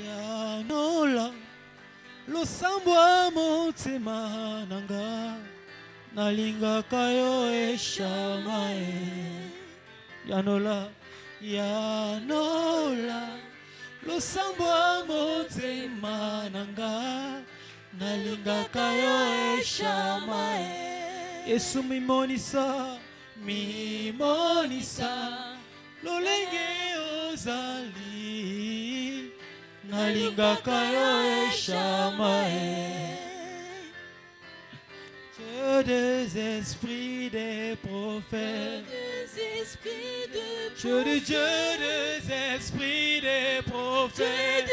Yanola losambwa motema nanga nalingaka yo eshamae. Yanola losambwa motema nanga nalingaka yo eshamae. Yesu mimonisa lolenge ozali nalingaka yo eshamae. Dieu des esprits des prophètes, Dieu des esprits des prophètes,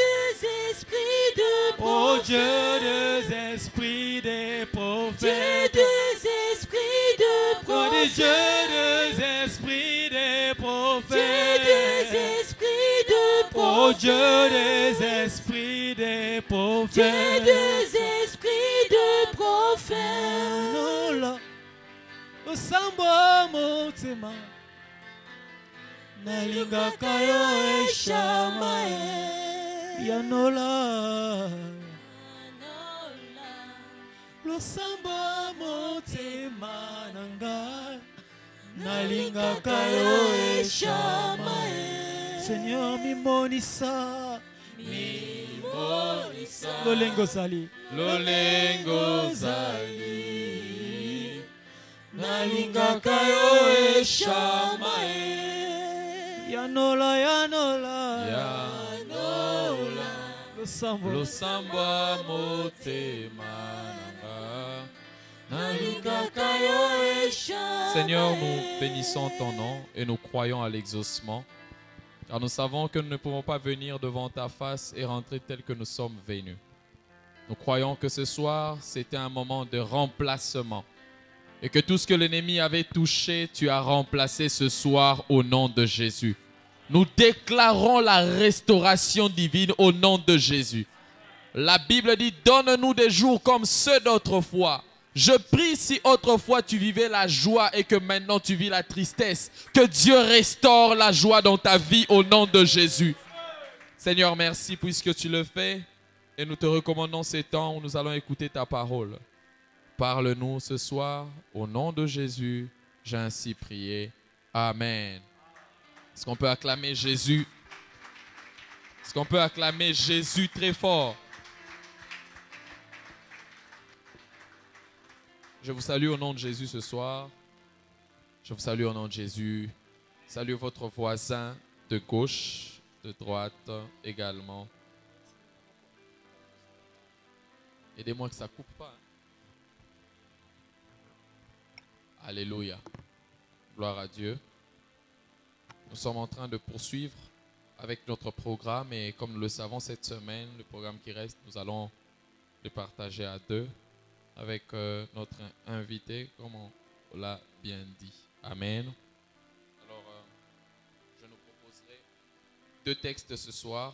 oh Dieu des esprits des prophètes, Dieu des esprits des prophètes, oh Dieu des esprits des prophètes, osamba motema nalingaka yo eshamae. Yanola losamba motema nanga nalingaka yo eshamae. Seigneur mimonisa lolengo zali nalingaka yo eshamae. Yanola losamba motema nanga nalingaka yo eshamae. Seigneur, nous bénissons ton nom et nous croyons à l'exaucement, car nous savons que nous ne pouvons pas venir devant ta face et rentrer tel que nous sommes venus. Nous croyons que ce soir, c'était un moment de remplacement. Et que tout ce que l'ennemi avait touché, tu as remplacé ce soir au nom de Jésus. Nous déclarons la restauration divine au nom de Jésus. La Bible dit, donne-nous des jours comme ceux d'autrefois. Je prie si autrefois tu vivais la joie et que maintenant tu vis la tristesse. Que Dieu restaure la joie dans ta vie au nom de Jésus. Seigneur, merci puisque tu le fais. Et nous te recommandons ces temps où nous allons écouter ta parole. Parle-nous ce soir, au nom de Jésus, j'ai ainsi prié. Amen. Est-ce qu'on peut acclamer Jésus? Est-ce qu'on peut acclamer Jésus très fort? Je vous salue au nom de Jésus ce soir. Je vous salue au nom de Jésus. Salut votre voisin de gauche, de droite également. Aidez-moi que ça ne coupe pas. Alléluia. Gloire à Dieu. Nous sommes en train de poursuivre avec notre programme et comme nous le savons cette semaine, le programme qui reste, nous allons le partager à deux avec notre invité, comme on l'a bien dit. Amen. Alors, je nous proposerai deux textes ce soir.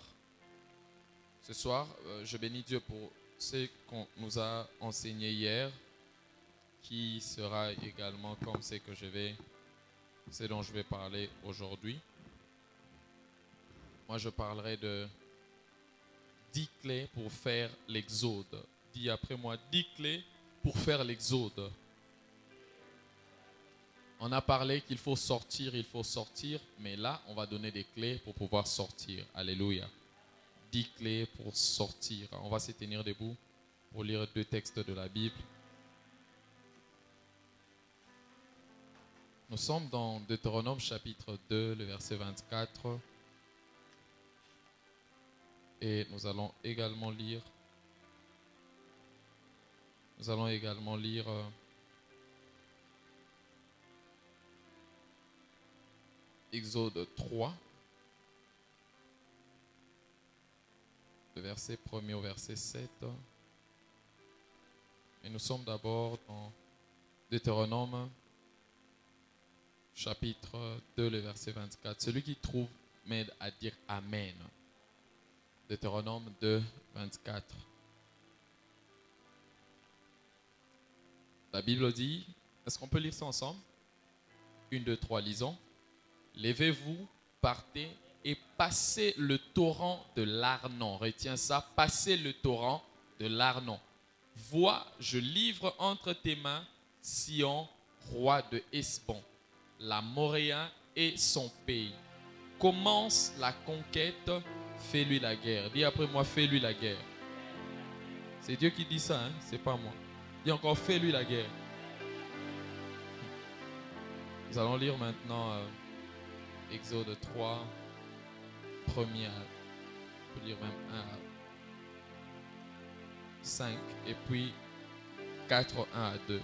Ce soir, je bénis Dieu pour ce qu'on nous a enseigné hier, qui sera également comme c'est dont je vais parler aujourd'hui. Moi, je parlerai de 10 clés pour faire l'exode. Dis après moi, 10 clés pour faire l'exode. On a parlé qu'il faut sortir, mais là, on va donner des clés pour pouvoir sortir. Alléluia. 10 clés pour sortir. On va se tenir debout pour lire deux textes de la Bible. Nous sommes dans Deutéronome chapitre 2, le verset 24. Et nous allons également lire Exode 3, le verset 1er au verset 7. Et nous sommes d'abord dans Deutéronome chapitre 2, le verset 24. Celui qui trouve m'aide à dire Amen. Deutéronome 2, 24. La Bible dit, est-ce qu'on peut lire ça ensemble? 1, 2, 3, lisons. Levez-vous, partez et passez le torrent de l'Arnon. Retiens ça, passez le torrent de l'Arnon. Vois, je livre entre tes mains Sion, roi de Hesbon, l'Amoréen et son pays. Commence la conquête, fais-lui la guerre. Dis après moi, fais-lui la guerre. C'est Dieu qui dit ça, hein? C'est pas moi. Dis encore, fais-lui la guerre. Nous allons lire maintenant Exode 3, premier, on peut lire même 1 à 5, et puis 4, 1 à 2.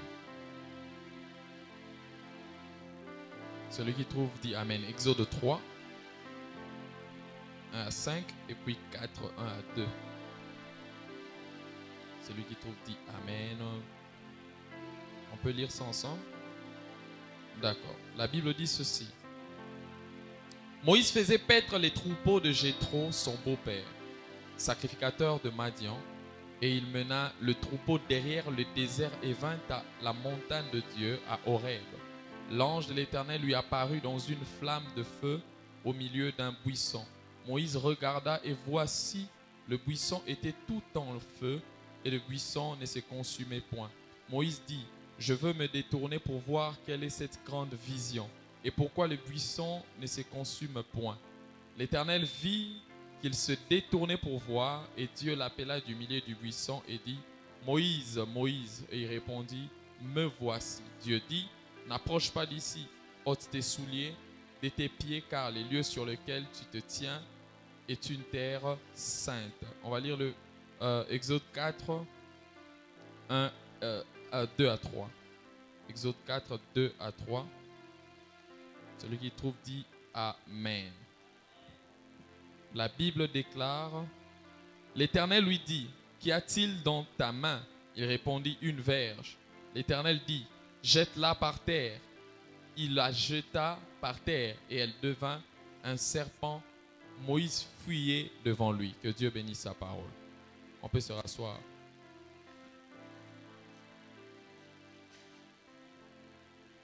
Celui qui trouve dit Amen. Exode 3, 1 à 5, et puis 4, 1 à 2. Celui qui trouve dit Amen. On peut lire ça ensemble? D'accord. La Bible dit ceci. Moïse faisait paître les troupeaux de Jéthro, son beau-père, sacrificateur de Madian, et il mena le troupeau derrière le désert et vint à la montagne de Dieu, à Horeb. L'ange de l'Éternel lui apparut dans une flamme de feu au milieu d'un buisson. Moïse regarda et voici, le buisson était tout en feu et le buisson ne se consumait point. Moïse dit, je veux me détourner pour voir quelle est cette grande vision et pourquoi le buisson ne se consume point. L'Éternel vit qu'il se détournait pour voir et Dieu l'appela du milieu du buisson et dit, Moïse, Moïse. Et il répondit, me voici. Dieu dit, n'approche pas d'ici, ôte tes souliers de tes pieds car les lieux sur lesquels tu te tiens est une terre sainte. On va lire le Exode 4, 2 à 3. Exode 4, 2 à 3. Celui qui trouve dit Amen. La Bible déclare, l'Éternel lui dit, qu'y a-t-il dans ta main? Il répondit, une verge. L'Éternel dit, jette-la par terre. Il la jeta par terre et elle devint un serpent. Moïse fuyait devant lui. Que Dieu bénisse sa parole. On peut se rasseoir.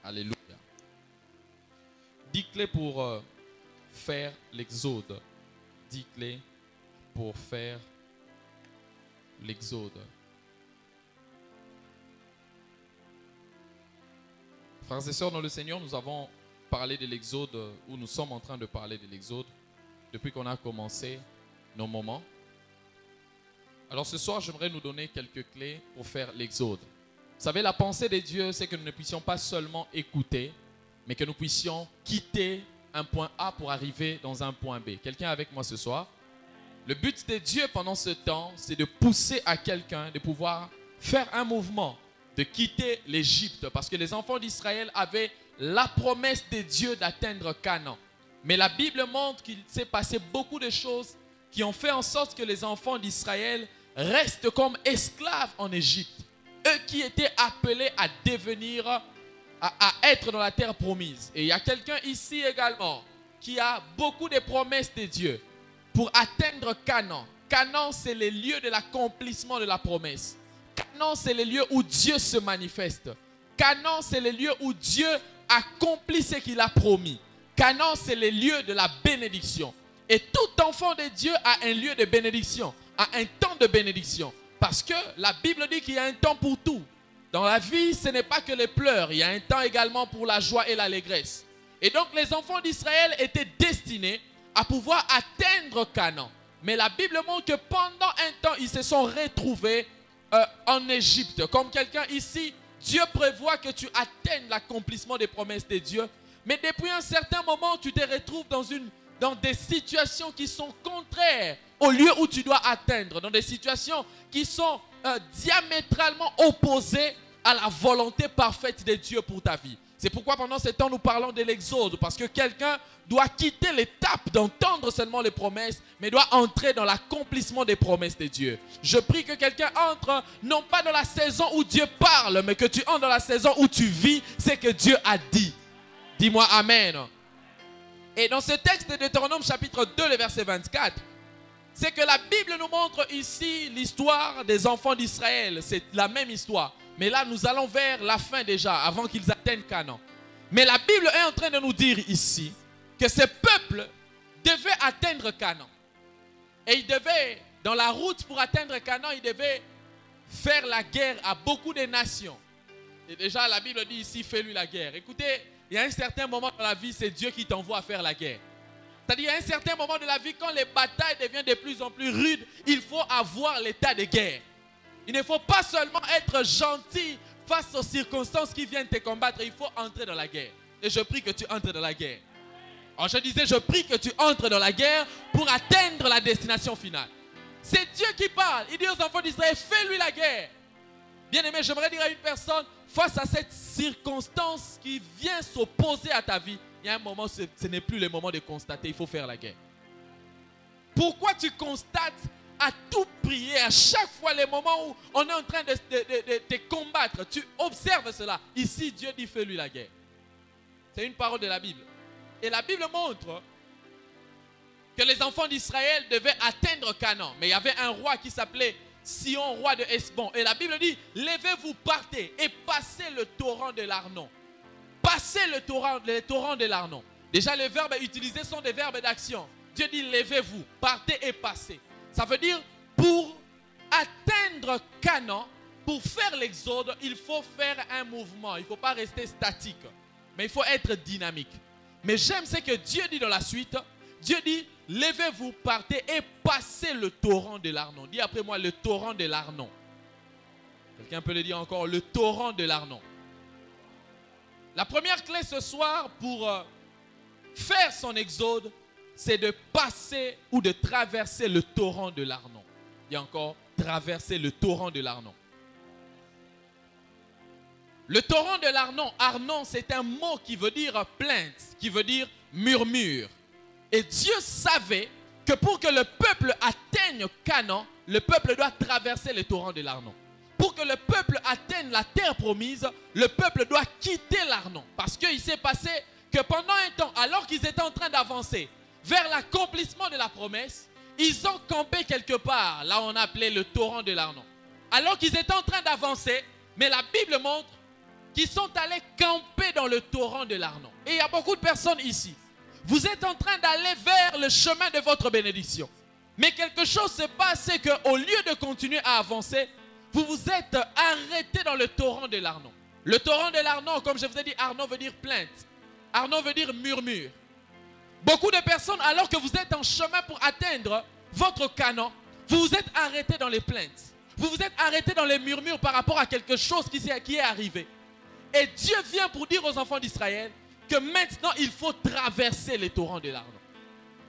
Alléluia. 10 clés pour faire l'exode. 10 clés pour faire l'exode. Frères et sœurs dans le Seigneur, nous avons parlé de l'exode, ou nous sommes en train de parler de l'exode depuis qu'on a commencé nos moments. Alors ce soir, j'aimerais nous donner quelques clés pour faire l'exode. Vous savez, la pensée de Dieu, c'est que nous ne puissions pas seulement écouter, mais que nous puissions quitter un point A pour arriver dans un point B. Quelqu'un est avec moi ce soir? Le but de Dieu pendant ce temps, c'est de pousser à quelqu'un de pouvoir faire un mouvement, de quitter l'Égypte. Parce que les enfants d'Israël avaient la promesse de Dieu d'atteindre Canaan. Mais la Bible montre qu'il s'est passé beaucoup de choses qui ont fait en sorte que les enfants d'Israël restent comme esclaves en Égypte. Eux qui étaient appelés à devenir, à être dans la terre promise. Et il y a quelqu'un ici également qui a beaucoup de promesses de Dieu pour atteindre Canaan. Canaan, c'est le lieu de l'accomplissement de la promesse. Canaan, c'est le lieu où Dieu se manifeste. Canaan, c'est le lieu où Dieu accomplit ce qu'il a promis. Canaan, c'est le lieu de la bénédiction. Et tout enfant de Dieu a un lieu de bénédiction, a un temps de bénédiction. Parce que la Bible dit qu'il y a un temps pour tout. Dans la vie, ce n'est pas que les pleurs. Il y a un temps également pour la joie et l'allégresse. Et donc, les enfants d'Israël étaient destinés à pouvoir atteindre Canaan. Mais la Bible montre que pendant un temps, ils se sont retrouvés en Égypte. Comme quelqu'un ici, Dieu prévoit que tu atteignes l'accomplissement des promesses de Dieu. Mais depuis un certain moment, tu te retrouves dans des situations qui sont contraires au lieu où tu dois atteindre. Dans des situations qui sont diamétralement opposées à la volonté parfaite de Dieu pour ta vie. C'est pourquoi pendant ce temps, nous parlons de l'exode. Parce que quelqu'un doit quitter l'étape d'entendre seulement les promesses, mais doit entrer dans l'accomplissement des promesses de Dieu. Je prie que quelqu'un entre, non pas dans la saison où Dieu parle, mais que tu entres dans la saison où tu vis ce que Dieu a dit. Dis-moi Amen. Et dans ce texte de Deutéronome chapitre 2, le verset 24, c'est que la Bible nous montre ici l'histoire des enfants d'Israël. C'est la même histoire. Mais là, nous allons vers la fin déjà, avant qu'ils atteignent Canaan. Mais la Bible est en train de nous dire ici que ce peuple, devait atteindre Canaan. Et il devait, dans la route pour atteindre Canaan, il devait faire la guerre à beaucoup de nations. Et déjà, la Bible dit ici, fais-lui la guerre. Écoutez, il y a un certain moment dans la vie, c'est Dieu qui t'envoie à faire la guerre. C'est-à-dire, il y a un certain moment de la vie, quand les batailles deviennent de plus en plus rudes, il faut avoir l'état de guerre. Il ne faut pas seulement être gentil face aux circonstances qui viennent te combattre, il faut entrer dans la guerre. Et je prie que tu entres dans la guerre. Alors je disais, je prie que tu entres dans la guerre pour atteindre la destination finale. C'est Dieu qui parle. Il dit aux enfants d'Israël, fais-lui la guerre. Bien aimé, j'aimerais dire à une personne, face à cette circonstance qui vient s'opposer à ta vie, il y a un moment, ce n'est plus le moment de constater, il faut faire la guerre. Pourquoi tu constates à tout prier, à chaque fois les moments où on est en train de te combattre, tu observes cela. Ici, Dieu dit, fais-lui la guerre. C'est une parole de la Bible. Et la Bible montre que les enfants d'Israël devaient atteindre Canaan. Mais il y avait un roi qui s'appelait Sion, roi de Hesbon. Et la Bible dit, levez-vous, partez et passez le torrent de l'Arnon. Passez le torrent de l'Arnon. Déjà, les verbes utilisés sont des verbes d'action. Dieu dit, levez-vous, partez et passez. Ça veut dire, pour atteindre Canaan, pour faire l'exode, il faut faire un mouvement. Il ne faut pas rester statique, mais il faut être dynamique. Mais j'aime ce que Dieu dit dans la suite. Dieu dit, levez-vous, partez et passez le torrent de l'Arnon. Dis après moi, le torrent de l'Arnon. Quelqu'un peut le dire encore, le torrent de l'Arnon. La première clé ce soir pour faire son exode, c'est de passer ou de traverser le torrent de l'Arnon. Il y a encore, traverser le torrent de l'Arnon. Le torrent de l'Arnon, Arnon, c'est un mot qui veut dire plainte, qui veut dire murmure. Et Dieu savait que pour que le peuple atteigne Canaan, le peuple doit traverser le torrent de l'Arnon. Pour que le peuple atteigne la terre promise, le peuple doit quitter l'Arnon. Parce qu'il s'est passé que pendant un temps, alors qu'ils étaient en train d'avancer vers l'accomplissement de la promesse, ils ont campé quelque part, là on appelait le torrent de l'Arnon. Alors qu'ils étaient en train d'avancer, mais la Bible montre qu'ils sont allés camper dans le torrent de l'Arnon. Et il y a beaucoup de personnes ici. Vous êtes en train d'aller vers le chemin de votre bénédiction. Mais quelque chose se passe, c'est qu'au lieu de continuer à avancer, vous vous êtes arrêté dans le torrent de l'Arnon. Le torrent de l'Arnon, comme je vous ai dit, Arnon veut dire plainte. Arnon veut dire murmure. Beaucoup de personnes, alors que vous êtes en chemin pour atteindre votre Canaan, vous vous êtes arrêté dans les plaintes. Vous vous êtes arrêté dans les murmures par rapport à quelque chose qui est arrivé. Et Dieu vient pour dire aux enfants d'Israël que maintenant il faut traverser les torrents de l'Arnon.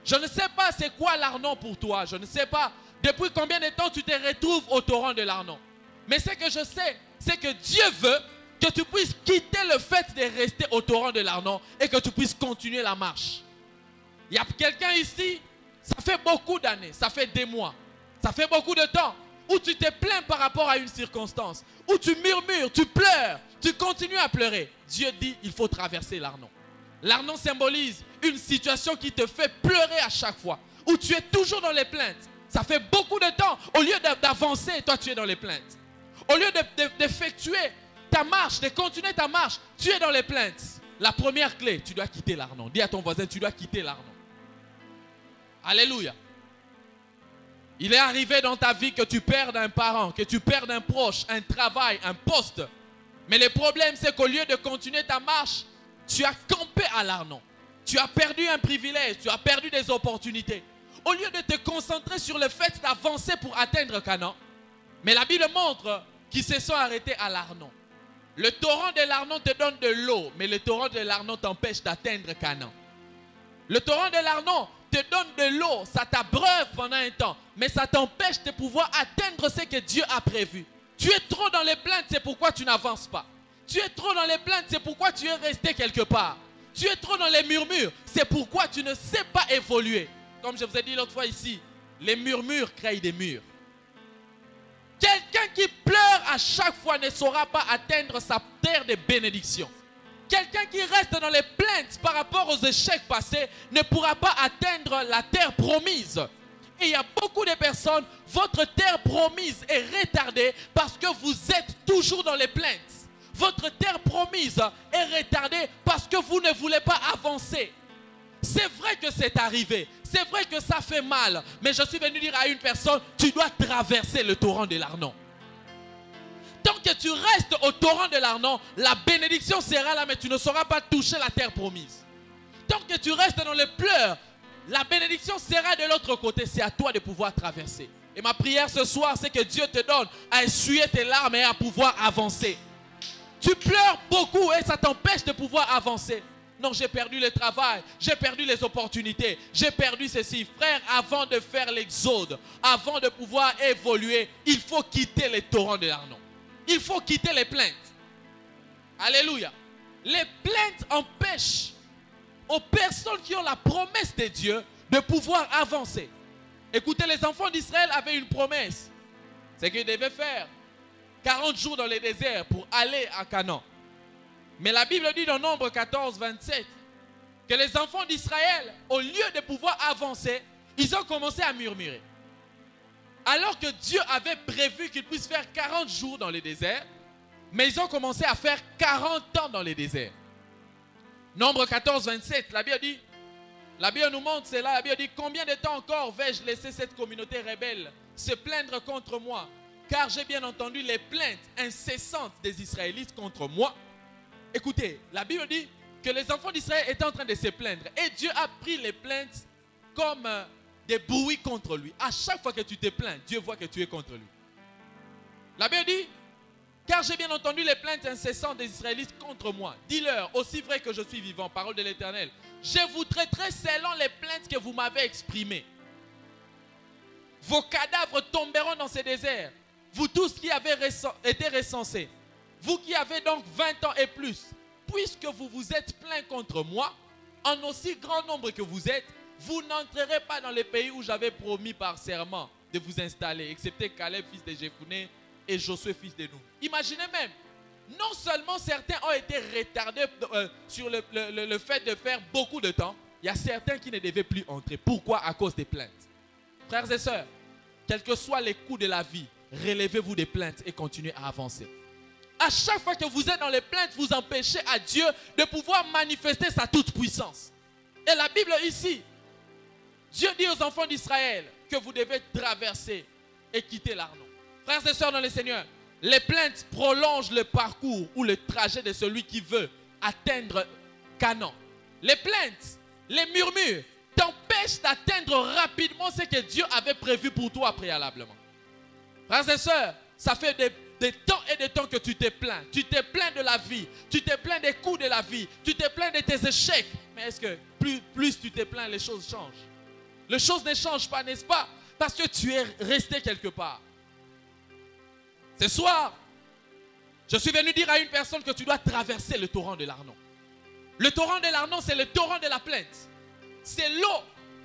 Je ne sais pas c'est quoi l'Arnon pour toi. Je ne sais pas depuis combien de temps tu te retrouves au torrent de l'Arnon. Mais ce que je sais, c'est que Dieu veut que tu puisses quitter le fait de rester au torrent de l'Arnon et que tu puisses continuer la marche. Il y a quelqu'un ici, ça fait beaucoup d'années, ça fait des mois, ça fait beaucoup de temps où tu te plains par rapport à une circonstance, où tu murmures, tu pleures, tu continues à pleurer. Dieu dit, il faut traverser l'Arnon. L'Arnon symbolise une situation qui te fait pleurer à chaque fois, où tu es toujours dans les plaintes. Ça fait beaucoup de temps, au lieu d'avancer, toi tu es dans les plaintes. Au lieu d'effectuer ta marche, de continuer ta marche, tu es dans les plaintes. La première clé, tu dois quitter l'Arnon. Dis à ton voisin, tu dois quitter l'Arnon. Alléluia. Il est arrivé dans ta vie que tu perdes un parent, que tu perdes un proche, un travail, un poste. Mais le problème, c'est qu'au lieu de continuer ta marche, tu as campé à l'Arnon. Tu as perdu un privilège, tu as perdu des opportunités. Au lieu de te concentrer sur le fait d'avancer pour atteindre Canaan, mais la Bible montre qu'ils se sont arrêtés à l'Arnon. Le torrent de l'Arnon te donne de l'eau, mais le torrent de l'Arnon t'empêche d'atteindre Canaan. Le torrent de l'Arnon te donne de l'eau, ça t'abreuve pendant un temps, mais ça t'empêche de pouvoir atteindre ce que Dieu a prévu. Tu es trop dans les plaintes, c'est pourquoi tu n'avances pas. Tu es trop dans les plaintes, c'est pourquoi tu es resté quelque part. Tu es trop dans les murmures, c'est pourquoi tu ne sais pas évoluer. Comme je vous ai dit l'autre fois ici, les murmures créent des murs. Quelqu'un qui pleure à chaque fois ne saura pas atteindre sa terre de bénédiction. Quelqu'un qui reste dans les plaintes par rapport aux échecs passés ne pourra pas atteindre la terre promise. Et il y a beaucoup de personnes, votre terre promise est retardée parce que vous êtes toujours dans les plaintes. Votre terre promise est retardée parce que vous ne voulez pas avancer. C'est vrai que c'est arrivé. C'est vrai que ça fait mal. Mais je suis venu dire à une personne, tu dois traverser le torrent de l'Arnon. Tant que tu restes au torrent de l'Arnon, la bénédiction sera là, mais tu ne sauras pas toucher la terre promise. Tant que tu restes dans les pleurs, la bénédiction sera de l'autre côté. C'est à toi de pouvoir traverser. Et ma prière ce soir, c'est que Dieu te donne à essuyer tes larmes et à pouvoir avancer. Tu pleures beaucoup et ça t'empêche de pouvoir avancer. Non, j'ai perdu le travail, j'ai perdu les opportunités, j'ai perdu ceci. Frère, avant de faire l'exode, avant de pouvoir évoluer, il faut quitter les torrents de l'Arnon. Il faut quitter les plaintes. Alléluia. Les plaintes empêchent aux personnes qui ont la promesse de Dieu de pouvoir avancer. Écoutez, les enfants d'Israël avaient une promesse. C'est qu'ils devaient faire 40 jours dans le désert pour aller à Canaan. Mais la Bible dit dans Nombre 14, 27 que les enfants d'Israël, au lieu de pouvoir avancer, ils ont commencé à murmurer. Alors que Dieu avait prévu qu'ils puissent faire 40 jours dans le désert, mais ils ont commencé à faire 40 ans dans le désert. Nombre 14, 27, la Bible nous montre cela. La Bible dit, combien de temps encore vais-je laisser cette communauté rebelle se plaindre contre moi? Car j'ai bien entendu les plaintes incessantes des Israélites contre moi. Écoutez, la Bible dit que les enfants d'Israël étaient en train de se plaindre. Et Dieu a pris les plaintes comme des bruits contre lui. À chaque fois que tu te plains, Dieu voit que tu es contre lui. La Bible dit, car j'ai bien entendu les plaintes incessantes des Israélites contre moi. Dis-leur, aussi vrai que je suis vivant, parole de l'Éternel, je vous traiterai selon les plaintes que vous m'avez exprimées. Vos cadavres tomberont dans ces déserts. Vous tous qui avez été recensés. Vous qui avez donc 20 ans et plus. Puisque vous vous êtes plaints contre moi, en aussi grand nombre que vous êtes, vous n'entrerez pas dans le pays où j'avais promis par serment de vous installer, excepté Caleb, fils de Jephuné, et Josué, fils de Nun. Imaginez même, non seulement certains ont été retardés sur le fait de faire beaucoup de temps, il y a certains qui ne devaient plus entrer. Pourquoi? À cause des plaintes. Frères et sœurs, quels que soient les coups de la vie, relevez-vous des plaintes et continuez à avancer. À chaque fois que vous êtes dans les plaintes, vous empêchez à Dieu de pouvoir manifester sa toute-puissance. Et la Bible ici, Dieu dit aux enfants d'Israël que vous devez traverser et quitter l'Arnon. Frères et sœurs dans le Seigneur, les plaintes prolongent le parcours ou le trajet de celui qui veut atteindre Canaan. Les plaintes, les murmures t'empêchent d'atteindre rapidement ce que Dieu avait prévu pour toi préalablement. Frères et sœurs, ça fait des temps et des temps que tu te plains. Tu te plains de la vie. Tu te plains des coups de la vie. Tu te plains de tes échecs. Mais est-ce que plus tu te plains, les choses changent? Les choses ne changent pas, n'est-ce pas? Parce que tu es resté quelque part. Ce soir, je suis venu dire à une personne que tu dois traverser le torrent de l'Arnon. Le torrent de l'Arnon, c'est le torrent de la plainte. C'est l'eau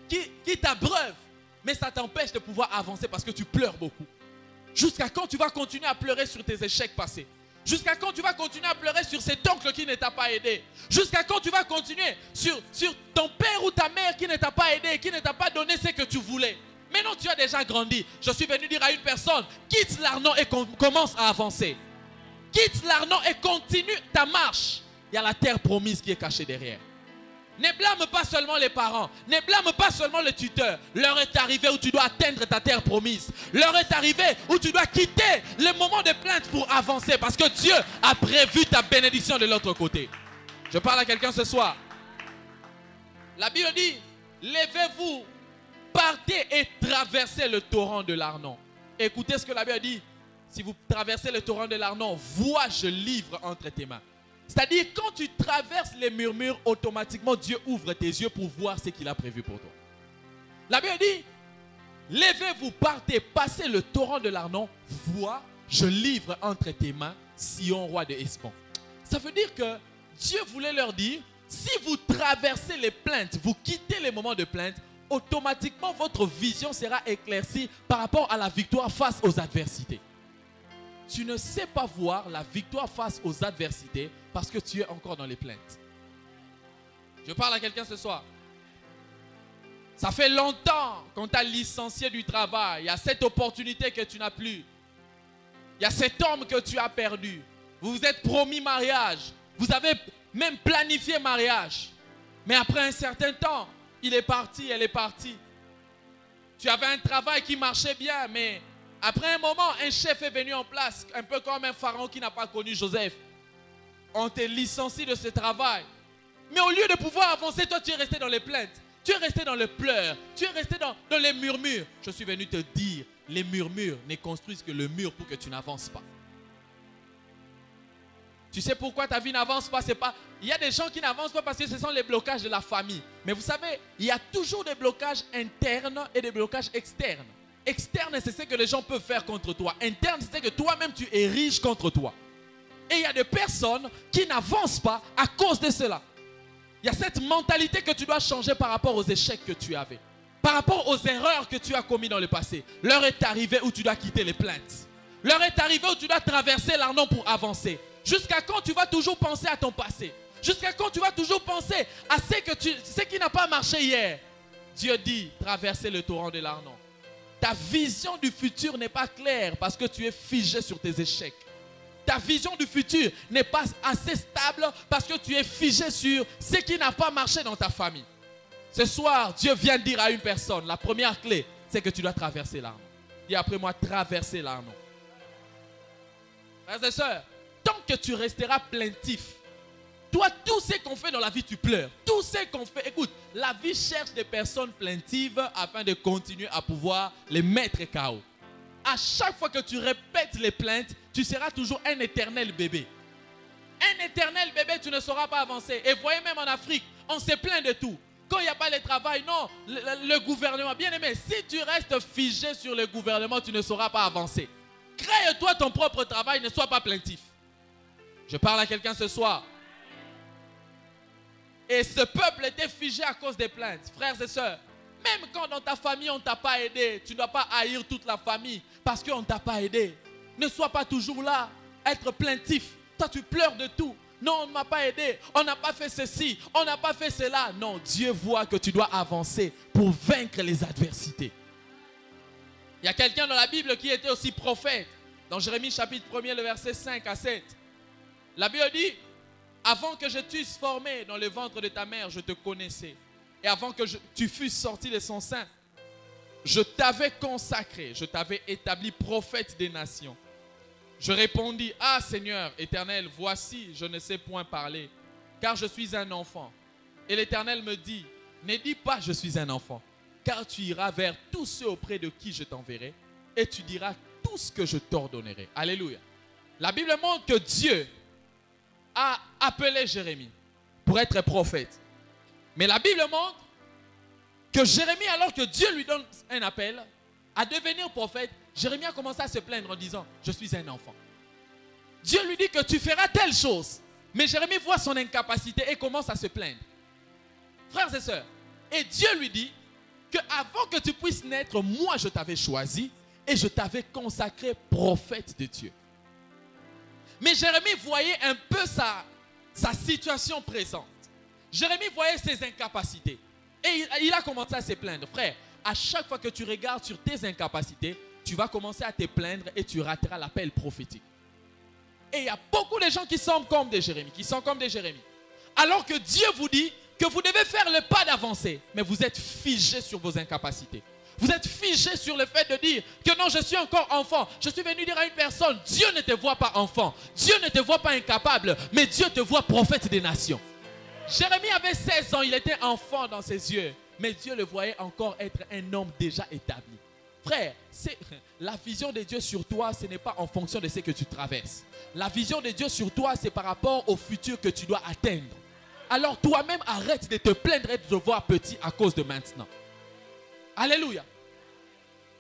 qui t'abreuve, mais ça t'empêche de pouvoir avancer parce que tu pleures beaucoup. Jusqu'à quand tu vas continuer à pleurer sur tes échecs passés? Jusqu'à quand tu vas continuer à pleurer sur cet oncle qui ne t'a pas aidé? Jusqu'à quand tu vas continuer sur ton père ou ta mère qui ne t'a pas aidé, qui ne t'a pas donné ce que tu voulais? Maintenant tu as déjà grandi. Je suis venu dire à une personne, quitte l'Arnon et commence à avancer. Quitte l'Arnon et continue ta marche. Il y a la terre promise qui est cachée derrière. Ne blâme pas seulement les parents. Ne blâme pas seulement le tuteur. L'heure est arrivée où tu dois atteindre ta terre promise. L'heure est arrivée où tu dois quitter le moment de plainte pour avancer. Parce que Dieu a prévu ta bénédiction de l'autre côté. Je parle à quelqu'un ce soir. La Bible dit, levez-vous, partez et traversez le torrent de l'Arnon. Écoutez ce que la Bible dit. Si vous traversez le torrent de l'Arnon, vois, je livre entre tes mains. C'est-à-dire, quand tu traverses les murmures, automatiquement, Dieu ouvre tes yeux pour voir ce qu'il a prévu pour toi. La Bible dit, levez-vous, partez, passez le torrent de l'Arnon, vois, je livre entre tes mains, Sion, roi de Hesbon. Ça veut dire que Dieu voulait leur dire, si vous traversez les plaintes, vous quittez les moments de plainte, automatiquement, votre vision sera éclaircie par rapport à la victoire face aux adversités. Tu ne sais pas voir la victoire face aux adversités parce que tu es encore dans les plaintes. Je parle à quelqu'un ce soir. Ça fait longtemps qu'on t'a licencié du travail. Il y a cette opportunité que tu n'as plus. Il y a cet homme que tu as perdu. Vous vous êtes promis mariage. Vous avez même planifié mariage. Mais après un certain temps, il est parti, elle est partie. Tu avais un travail qui marchait bien, mais après un moment, un chef est venu en place, un peu comme un pharaon qui n'a pas connu Joseph. On te licencie de ce travail. Mais au lieu de pouvoir avancer, toi tu es resté dans les plaintes. Tu es resté dans les pleurs. Tu es resté dans les murmures. Je suis venu te dire, les murmures ne construisent que le mur pour que tu n'avances pas. Tu sais pourquoi ta vie n'avance pas? C'est pas. Il y a des gens qui n'avancent pas parce que ce sont les blocages de la famille. Mais vous savez, il y a toujours des blocages internes et des blocages externes. Externe, c'est ce que les gens peuvent faire contre toi. Interne, c'est ce que toi-même tu ériges contre toi. Et il y a des personnes qui n'avancent pas à cause de cela. Il y a cette mentalité que tu dois changer par rapport aux échecs que tu avais. Par rapport aux erreurs que tu as commises dans le passé. L'heure est arrivée où tu dois quitter les plaintes. L'heure est arrivée où tu dois traverser l'Arnon pour avancer. Jusqu'à quand tu vas toujours penser à ton passé? Jusqu'à quand tu vas toujours penser à ce qui n'a pas marché hier? Dieu dit, traverser le torrent de l'Arnon. Ta vision du futur n'est pas claire parce que tu es figé sur tes échecs. Ta vision du futur n'est pas assez stable parce que tu es figé sur ce qui n'a pas marché dans ta famille. Ce soir, Dieu vient dire à une personne, la première clé, c'est que tu dois traverser l'Arnon. Dis après moi, traverser l'Arnon. Frères et sœurs, tant que tu resteras plaintif, toi, tout ce qu'on fait dans la vie, tu pleures. Tout ce qu'on fait, écoute, la vie cherche des personnes plaintives afin de continuer à pouvoir les mettre KO. À chaque fois que tu répètes les plaintes, tu seras toujours un éternel bébé. Un éternel bébé, tu ne sauras pas avancer. Et voyez, même en Afrique, on se plaint de tout. Quand il n'y a pas le travail, non, le gouvernement. Bien aimé, si tu restes figé sur le gouvernement, tu ne sauras pas avancer. Crée-toi ton propre travail, ne sois pas plaintif. Je parle à quelqu'un ce soir. Et ce peuple était figé à cause des plaintes. Frères et sœurs, même quand dans ta famille on ne t'a pas aidé, tu ne dois pas haïr toute la famille parce qu'on ne t'a pas aidé. Ne sois pas toujours là, être plaintif. Toi tu pleures de tout. Non, on ne m'a pas aidé, on n'a pas fait ceci, on n'a pas fait cela. Non, Dieu voit que tu dois avancer pour vaincre les adversités. Il y a quelqu'un dans la Bible qui était aussi prophète. Dans Jérémie chapitre 1er, le verset 5 à 7. La Bible dit, avant que je t'eusse formé dans le ventre de ta mère, je te connaissais. Et avant que tu fusses sorti de son sein, je t'avais consacré, je t'avais établi prophète des nations. Je répondis, ah Seigneur éternel, voici, je ne sais point parler, car je suis un enfant. Et l'Éternel me dit, ne dis pas je suis un enfant, car tu iras vers tous ceux auprès de qui je t'enverrai, et tu diras tout ce que je t'ordonnerai. Alléluia. La Bible montre que Dieu a appelé Jérémie pour être prophète. Mais la Bible montre que Jérémie, alors que Dieu lui donne un appel à devenir prophète, Jérémie a commencé à se plaindre en disant, je suis un enfant. Dieu lui dit que tu feras telle chose. Mais Jérémie voit son incapacité et commence à se plaindre. Frères et sœurs, et Dieu lui dit que avant que tu puisses naître, moi je t'avais choisi et je t'avais consacré prophète de Dieu. Mais Jérémie voyait un peu sa situation présente. Jérémie voyait ses incapacités. Et il a commencé à se plaindre. Frère, à chaque fois que tu regardes sur tes incapacités, tu vas commencer à te plaindre et tu rateras l'appel prophétique. Et il y a beaucoup de gens qui sont comme des Jérémies, Alors que Dieu vous dit que vous devez faire le pas d'avancer, mais vous êtes figé sur vos incapacités. Vous êtes figé sur le fait de dire que non, je suis encore enfant. Je suis venu dire à une personne, Dieu ne te voit pas enfant. Dieu ne te voit pas incapable, mais Dieu te voit prophète des nations. Jérémie avait 16 ans, il était enfant dans ses yeux. Mais Dieu le voyait encore être un homme déjà établi. Frère, la vision de Dieu sur toi, ce n'est pas en fonction de ce que tu traverses. La vision de Dieu sur toi, c'est par rapport au futur que tu dois atteindre. Alors toi-même, arrête de te plaindre et de te voir petit à cause de maintenant. Alléluia.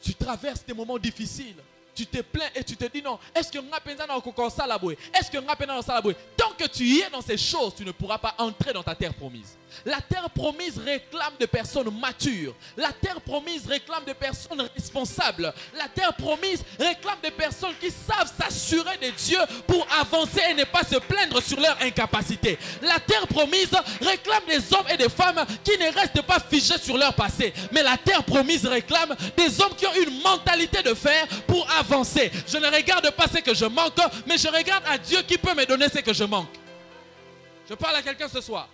Tu traverses des moments difficiles. Tu te plains et tu te dis non. Est-ce que Est-ce que tant que tu y es dans ces choses, tu ne pourras pas entrer dans ta terre promise. La terre promise réclame de personnes matures. La terre promise réclame de personnes responsables. La terre promise réclame de personnes qui savent s'assurer de Dieu pour avancer et ne pas se plaindre sur leur incapacité. La terre promise réclame des hommes et des femmes qui ne restent pas figés sur leur passé. Mais la terre promise réclame des hommes qui ont une mentalité de fer pour avancer. Je ne regarde pas ce que je manque, mais je regarde à Dieu qui peut me donner ce que je manque. Je parle à quelqu'un ce soir.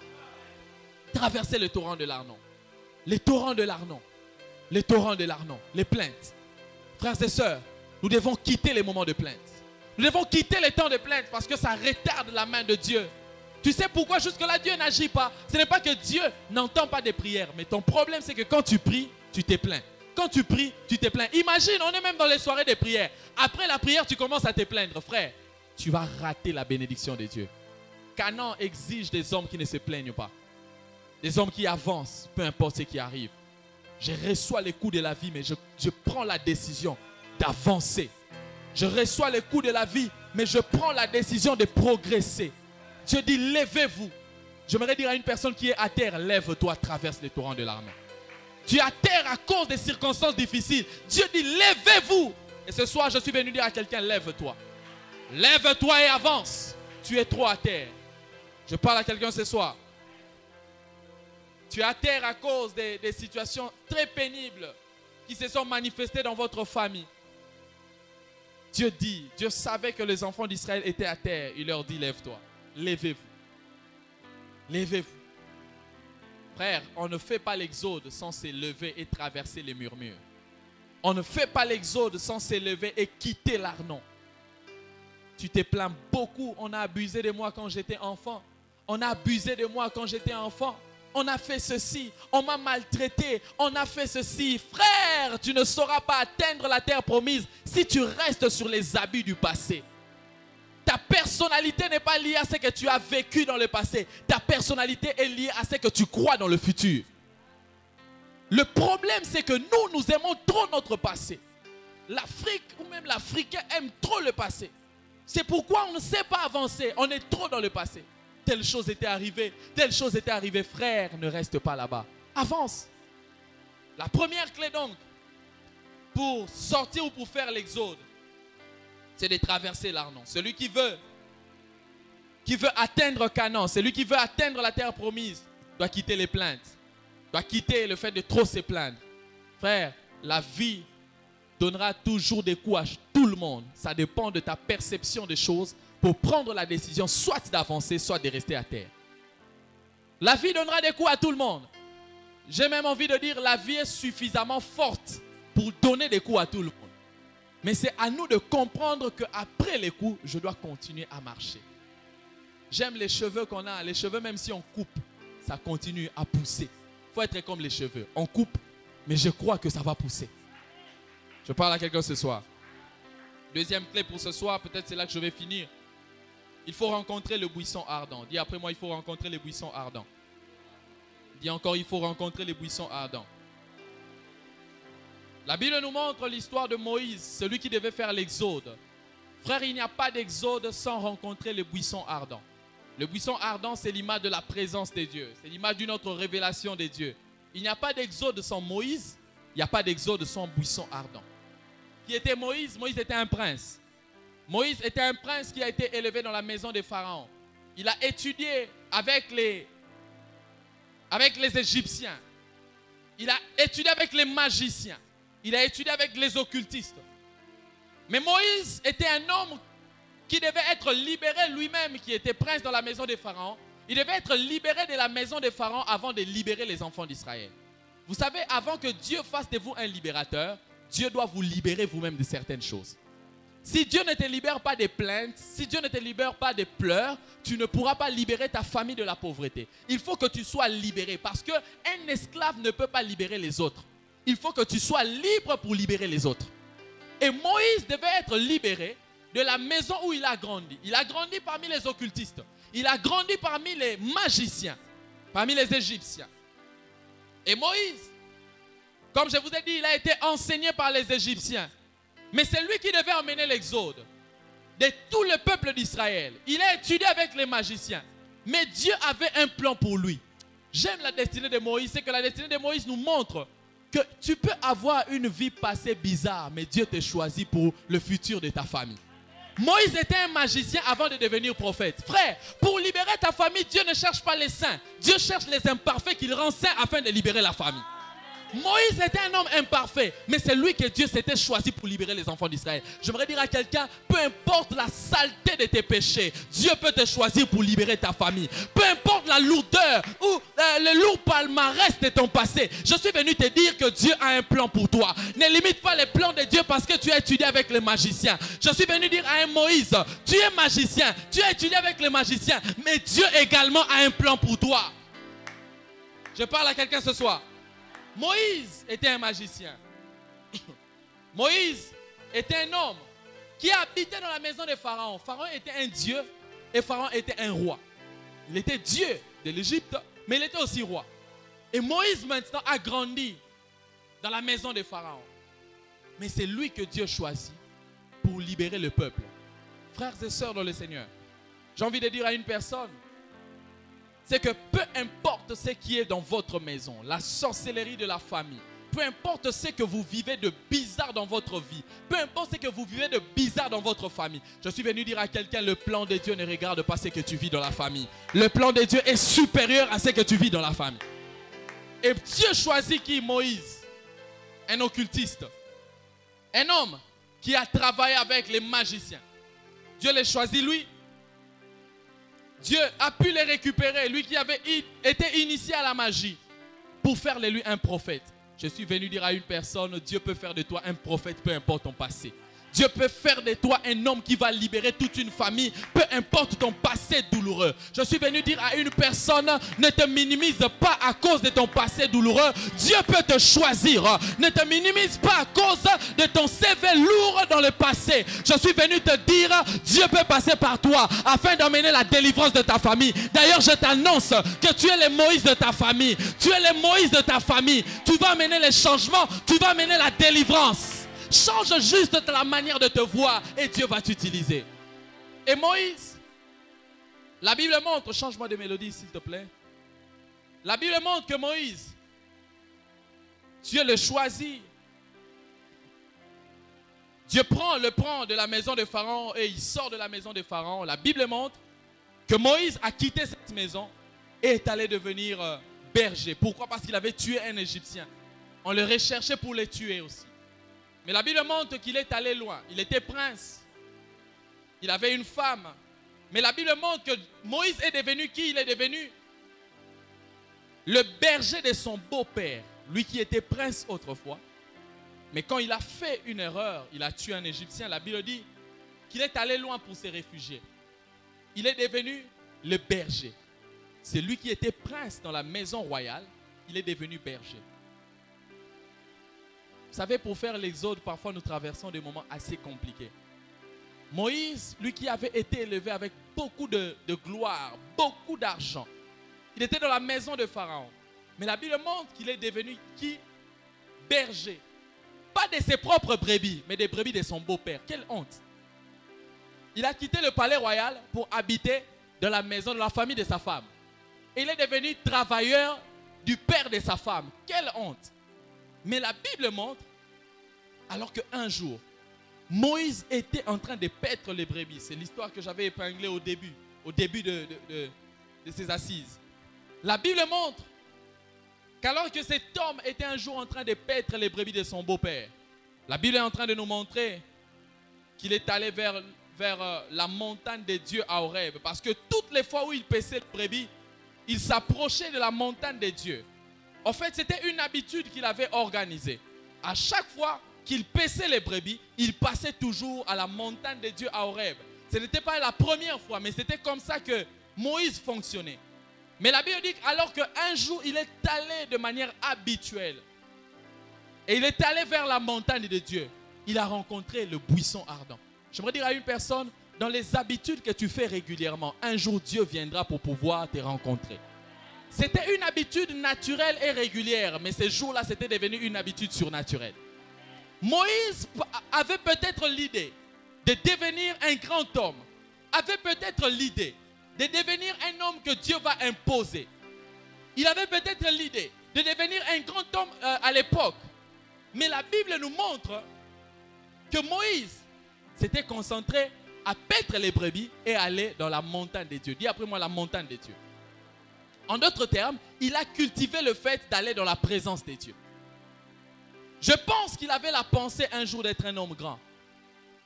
traverser le torrent de l'Arnon. Les torrents de l'Arnon. Les torrents de l'Arnon. Les plaintes. Frères et sœurs, nous devons quitter les moments de plainte. Nous devons quitter les temps de plainte parce que ça retarde la main de Dieu. Tu sais pourquoi jusque-là Dieu n'agit pas? Ce n'est pas que Dieu n'entend pas des prières, mais ton problème c'est que quand tu pries, tu t'es plaint. Quand tu pries, tu t'es plaint. Imagine, on est même dans les soirées de prière. Après la prière, tu commences à te plaindre. Frère, tu vas rater la bénédiction de Dieu. Canaan exige des hommes qui ne se plaignent pas. Des hommes qui avancent, peu importe ce qui arrive. Je reçois les coups de la vie, mais je prends la décision d'avancer. Je reçois les coups de la vie, mais je prends la décision de progresser. Dieu dit, levez-vous. J'aimerais dire à une personne qui est à terre, lève-toi, traverse les torrents de l'armée. Tu es à terre à cause des circonstances difficiles. Dieu dit, levez-vous. Et ce soir, je suis venu dire à quelqu'un, lève-toi. Lève-toi et avance. Tu es trop à terre. Je parle à quelqu'un ce soir. Tu es à terre à cause des situations très pénibles qui se sont manifestées dans votre famille. Dieu dit, Dieu savait que les enfants d'Israël étaient à terre. Il leur dit, lève-toi. Levez-vous. Levez-vous. Frère, on ne fait pas l'exode sans se lever et traverser les murmures. On ne fait pas l'exode sans se lever et quitter l'Arnon. Tu te plains beaucoup. On a abusé de moi quand j'étais enfant. On a abusé de moi quand j'étais enfant. On a fait ceci, on m'a maltraité, on a fait ceci. Frère, tu ne sauras pas atteindre la terre promise si tu restes sur les abus du passé. Ta personnalité n'est pas liée à ce que tu as vécu dans le passé. Ta personnalité est liée à ce que tu crois dans le futur. Le problème, c'est que nous aimons trop notre passé. L'Afrique ou même l'Africain aime trop le passé. C'est pourquoi on ne sait pas avancer. On est trop dans le passé. Telle chose était arrivée, telle chose était arrivée. Frère, ne reste pas là-bas. Avance. La première clé donc, pour sortir ou pour faire l'exode, c'est de traverser l'Arnon. Celui qui veut atteindre Canaan, celui qui veut atteindre la terre promise, doit quitter les plaintes, doit quitter le fait de trop se plaindre. Frère, la vie donnera toujours des coups à tout le monde. Ça dépend de ta perception des choses pour prendre la décision soit d'avancer, soit de rester à terre. La vie donnera des coups à tout le monde. J'ai même envie de dire, la vie est suffisamment forte pour donner des coups à tout le monde. Mais c'est à nous de comprendre qu'après les coups, je dois continuer à marcher. J'aime les cheveux qu'on a. Les cheveux, même si on coupe, ça continue à pousser. Il faut être comme les cheveux. On coupe, mais je crois que ça va pousser. Je parle à quelqu'un ce soir. Deuxième clé pour ce soir, peut-être c'est là que je vais finir. Il faut rencontrer le buisson ardent. Dis après moi, il faut rencontrer les buissons ardents. Dis encore, il faut rencontrer les buissons ardents. La Bible nous montre l'histoire de Moïse, celui qui devait faire l'exode. Frère, il n'y a pas d'exode sans rencontrer le buisson ardent. Le buisson ardent, c'est l'image de la présence de Dieu. C'est l'image d'une autre révélation de Dieu. Il n'y a pas d'exode sans Moïse. Il n'y a pas d'exode sans buisson ardent. Qui était Moïse? Moïse était un prince. Moïse était un prince qui a été élevé dans la maison des pharaons. Il a étudié avec les Égyptiens. Il a étudié avec les magiciens. Il a étudié avec les occultistes. Mais Moïse était un homme qui devait être libéré lui-même, qui était prince dans la maison des pharaons. Il devait être libéré de la maison des pharaons avant de libérer les enfants d'Israël. Vous savez, avant que Dieu fasse de vous un libérateur, Dieu doit vous libérer vous-même de certaines choses. Si Dieu ne te libère pas des plaintes, si Dieu ne te libère pas des pleurs, tu ne pourras pas libérer ta famille de la pauvreté. Il faut que tu sois libéré parce qu'un esclave ne peut pas libérer les autres. Il faut que tu sois libre pour libérer les autres. Et Moïse devait être libéré de la maison où il a grandi. Il a grandi parmi les occultistes. Il a grandi parmi les magiciens, parmi les Égyptiens. Et Moïse, comme je vous ai dit, il a été enseigné par les Égyptiens. Mais c'est lui qui devait emmener l'exode de tout le peuple d'Israël. Il a étudié avec les magiciens. Mais Dieu avait un plan pour lui. J'aime la destinée de Moïse. C'est que la destinée de Moïse nous montre que tu peux avoir une vie passée bizarre, mais Dieu te choisit pour le futur de ta famille. Moïse était un magicien avant de devenir prophète. Frère, pour libérer ta famille, Dieu ne cherche pas les saints. Dieu cherche les imparfaits qu'il rend saints afin de libérer la famille. Moïse était un homme imparfait, mais c'est lui que Dieu s'était choisi pour libérer les enfants d'Israël. J'aimerais dire à quelqu'un, peu importe la saleté de tes péchés, Dieu peut te choisir pour libérer ta famille. Peu importe la lourdeur ou le lourd palmarès de ton passé, je suis venu te dire que Dieu a un plan pour toi. Ne limite pas les plans de Dieu parce que tu as étudié avec les magiciens. Je suis venu dire à un Moïse, tu es magicien, tu as étudié avec les magiciens, mais Dieu également a un plan pour toi. Je parle à quelqu'un ce soir. Moïse était un magicien. Moïse était un homme qui habitait dans la maison de Pharaon. Pharaon était un dieu et Pharaon était un roi. Il était dieu de l'Égypte, mais il était aussi roi. Et Moïse maintenant a grandi dans la maison de Pharaon. Mais c'est lui que Dieu choisit pour libérer le peuple. Frères et sœurs dans le Seigneur, j'ai envie de dire à une personne, c'est que peu importe ce qui est dans votre maison, la sorcellerie de la famille, peu importe ce que vous vivez de bizarre dans votre vie, peu importe ce que vous vivez de bizarre dans votre famille, je suis venu dire à quelqu'un, le plan de Dieu ne regarde pas ce que tu vis dans la famille. Le plan de Dieu est supérieur à ce que tu vis dans la famille. Et Dieu choisit qui? Moïse, un occultiste, un homme qui a travaillé avec les magiciens. Dieu l'a choisi lui. Dieu a pu les récupérer, lui qui avait été initié à la magie, pour faire de lui un prophète. Je suis venu dire à une personne, Dieu peut faire de toi un prophète, peu importe ton passé. Dieu peut faire de toi un homme qui va libérer toute une famille, peu importe ton passé douloureux. Je suis venu dire à une personne, ne te minimise pas à cause de ton passé douloureux. Dieu peut te choisir. Ne te minimise pas à cause de ton CV lourd dans le passé. Je suis venu te dire, Dieu peut passer par toi afin d'emmener la délivrance de ta famille. D'ailleurs, je t'annonce que tu es le Moïse de ta famille. Tu es le Moïse de ta famille. Tu vas amener les changements, tu vas amener la délivrance. Change juste la manière de te voir et Dieu va t'utiliser. Et Moïse, la Bible montre, change-moi de mélodie s'il te plaît. La Bible montre que Moïse, Dieu le choisit. Dieu le prend de la maison de Pharaon et il sort de la maison de Pharaon. La Bible montre que Moïse a quitté cette maison et est allé devenir berger. Pourquoi? Parce qu'il avait tué un Égyptien. On le recherchait pour le tuer aussi. Mais la Bible montre qu'il est allé loin. Il était prince. Il avait une femme. Mais la Bible montre que Moïse est devenu qui? Il est devenu le berger de son beau-père. Lui qui était prince autrefois. Mais quand il a fait une erreur, il a tué un Égyptien. La Bible dit qu'il est allé loin pour se réfugier. Il est devenu le berger. C'est lui qui était prince dans la maison royale. Il est devenu berger. Vous savez, pour faire l'exode, parfois nous traversons des moments assez compliqués. Moïse, lui qui avait été élevé avec beaucoup de gloire, beaucoup d'argent. Il était dans la maison de Pharaon. Mais la Bible montre qu'il est devenu qui? Berger. Pas de ses propres brebis, mais des brebis de son beau-père. Quelle honte. Il a quitté le palais royal pour habiter dans la maison de la famille de sa femme. Et il est devenu travailleur du père de sa femme. Quelle honte. Mais la Bible montre, alors qu'un jour, Moïse était en train de paître les brebis. C'est l'histoire que j'avais épinglée au début de ces assises. La Bible montre qu'alors que cet homme était un jour en train de paître les brebis de son beau-père, la Bible est en train de nous montrer qu'il est allé vers la montagne de Dieu à Horeb. Parce que toutes les fois où il paissait les brebis, il s'approchait de la montagne de Dieu. En fait, c'était une habitude qu'il avait organisée. À chaque fois qu'il paissait les brebis, il passait toujours à la montagne de Dieu à Horeb. Ce n'était pas la première fois, mais c'était comme ça que Moïse fonctionnait. Mais la Bible dit alors qu'un jour, il est allé de manière habituelle. Et il est allé vers la montagne de Dieu. Il a rencontré le buisson ardent. J'aimerais dire à une personne, dans les habitudes que tu fais régulièrement, un jour Dieu viendra pour pouvoir te rencontrer. C'était une habitude naturelle et régulière, mais ce jour-là, c'était devenu une habitude surnaturelle. Moïse avait peut-être l'idée de devenir un grand homme, avait peut-être l'idée de devenir un homme que Dieu va imposer. Il avait peut-être l'idée de devenir un grand homme à l'époque. Mais la Bible nous montre que Moïse s'était concentré à paître les brebis et aller dans la montagne de Dieu. Dis après moi la montagne de Dieu. En d'autres termes, il a cultivé le fait d'aller dans la présence de Dieu. Je pense qu'il avait la pensée un jour d'être un homme grand.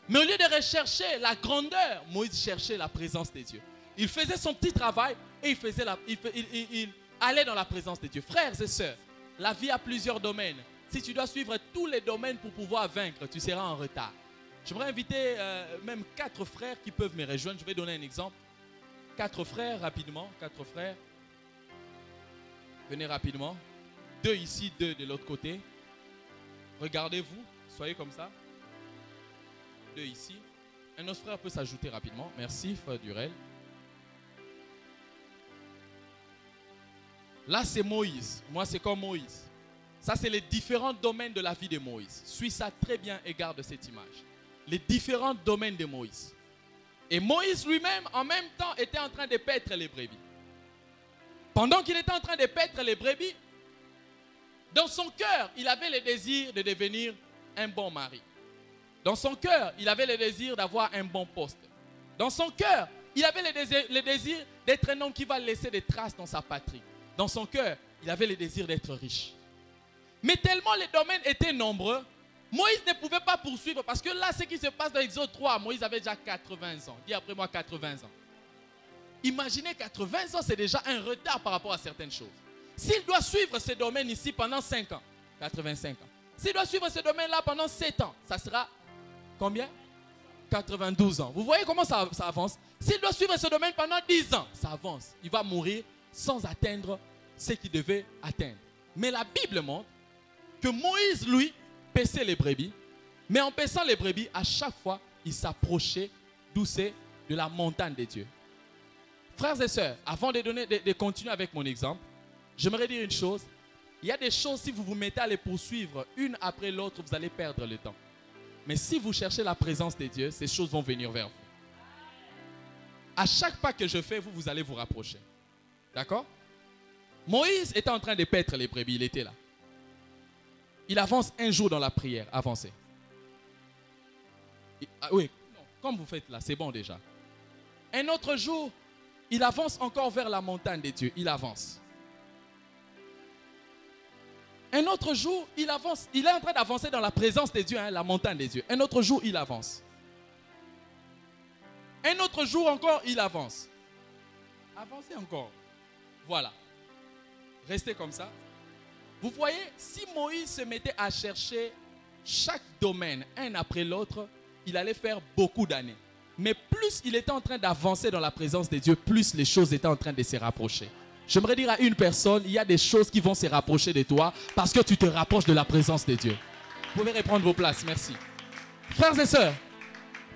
Mais au lieu de rechercher la grandeur, Moïse cherchait la présence de Dieu. Il faisait son petit travail et il allait dans la présence de Dieu. Frères et sœurs, la vie a plusieurs domaines. Si tu dois suivre tous les domaines pour pouvoir vaincre, tu seras en retard. J'aimerais inviter même 4 frères qui peuvent me rejoindre. Je vais donner un exemple. 4 frères, rapidement. 4 frères. Venez rapidement. 2 ici, 2 de l'autre côté. Regardez-vous. Soyez comme ça. 2 ici. Un autre frère peut s'ajouter rapidement. Merci, frère Durel. Là, c'est Moïse. Moi, c'est comme Moïse. Ça, c'est les différents domaines de la vie de Moïse. Suis ça très bien et garde cette image. Les différents domaines de Moïse. Et Moïse lui-même, en même temps, était en train de paître les brebis. Pendant qu'il était en train de paître les brebis, dans son cœur, il avait le désir de devenir un bon mari. Dans son cœur, il avait le désir d'avoir un bon poste. Dans son cœur, il avait le désir d'être un homme qui va laisser des traces dans sa patrie. Dans son cœur, il avait le désir d'être riche. Mais tellement les domaines étaient nombreux, Moïse ne pouvait pas poursuivre. Parce que là, ce qui se passe dans Exode 3, Moïse avait déjà 80 ans. Dis après moi 80 ans. Imaginez 80 ans, c'est déjà un retard par rapport à certaines choses. S'il doit suivre ce domaine ici pendant 5 ans, 85 ans. S'il doit suivre ce domaine-là pendant 7 ans, ça sera combien? 92 ans. Vous voyez comment ça avance? S'il doit suivre ce domaine pendant 10 ans, ça avance. Il va mourir sans atteindre ce qu'il devait atteindre. Mais la Bible montre que Moïse, lui, paissait les brebis. Mais en paissant les brebis, à chaque fois, il s'approchait d'où c'est de la montagne de Dieu. Frères et sœurs, avant de continuer avec mon exemple, j'aimerais dire une chose. Il y a des choses, si vous vous mettez à les poursuivre une après l'autre, vous allez perdre le temps. Mais si vous cherchez la présence de Dieu, ces choses vont venir vers vous. À chaque pas que je fais, vous allez vous rapprocher. D'accord? Moïse était en train de paître les brebis, il était là. Il avance un jour dans la prière, avancez. Oui, non, comme vous faites là, c'est bon déjà. Un autre jour, il avance encore vers la montagne de Dieu, il avance. Un autre jour, il avance. Il est en train d'avancer dans la présence de Dieu, la montagne de Dieu. Un autre jour, il avance. Un autre jour encore, il avance. Avancez encore. Voilà. Restez comme ça. Vous voyez, si Moïse se mettait à chercher chaque domaine, un après l'autre, il allait faire beaucoup d'années. Mais plus il était en train d'avancer dans la présence de Dieu, plus les choses étaient en train de se rapprocher. J'aimerais dire à une personne, il y a des choses qui vont se rapprocher de toi parce que tu te rapproches de la présence de Dieu. Vous pouvez reprendre vos places, merci. Frères et sœurs,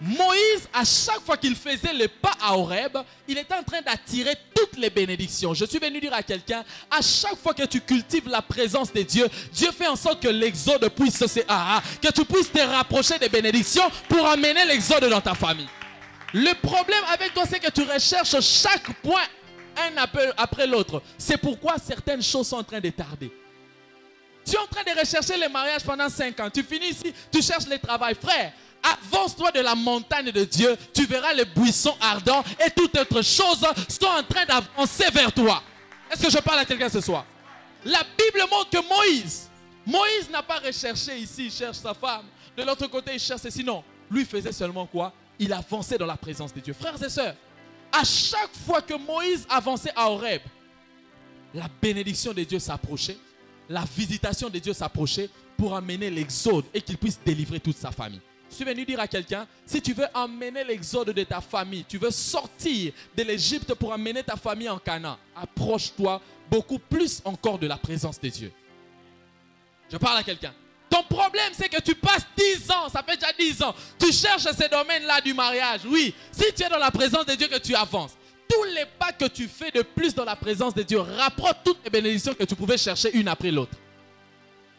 Moïse, à chaque fois qu'il faisait le pas à Horeb, il était en train d'attirer toutes les bénédictions. Je suis venu dire à quelqu'un, à chaque fois que tu cultives la présence de Dieu, Dieu fait en sorte que l'exode puisse que tu puisses te rapprocher des bénédictions pour amener l'exode dans ta famille. Le problème avec toi, c'est que tu recherches chaque point un après l'autre. C'est pourquoi certaines choses sont en train de tarder. Tu es en train de rechercher les mariages pendant 5 ans. Tu finis ici, tu cherches le travail. Frère, avance-toi de la montagne de Dieu. Tu verras les buissons ardents et toutes autres choses sont en train d'avancer vers toi. Est-ce que je parle à quelqu'un ce soir? La Bible montre que Moïse n'a pas recherché ici, il cherche sa femme. De l'autre côté, il cherche ceci. Non, lui faisait seulement quoi? Il avançait dans la présence de Dieu. Frères et sœurs, à chaque fois que Moïse avançait à Horeb, la bénédiction de Dieu s'approchait, la visitation de Dieu s'approchait pour amener l'exode et qu'il puisse délivrer toute sa famille. Je suis venu dire à quelqu'un, si tu veux emmener l'exode de ta famille, tu veux sortir de l'Égypte pour amener ta famille en Canaan, approche-toi beaucoup plus encore de la présence de Dieu. Je parle à quelqu'un. Ton problème, c'est que tu passes 10 ans, ça fait déjà 10 ans, tu cherches ces domaines-là du mariage. Oui, si tu es dans la présence de Dieu, que tu avances. Tous les pas que tu fais de plus dans la présence de Dieu rapportent toutes les bénédictions que tu pouvais chercher une après l'autre.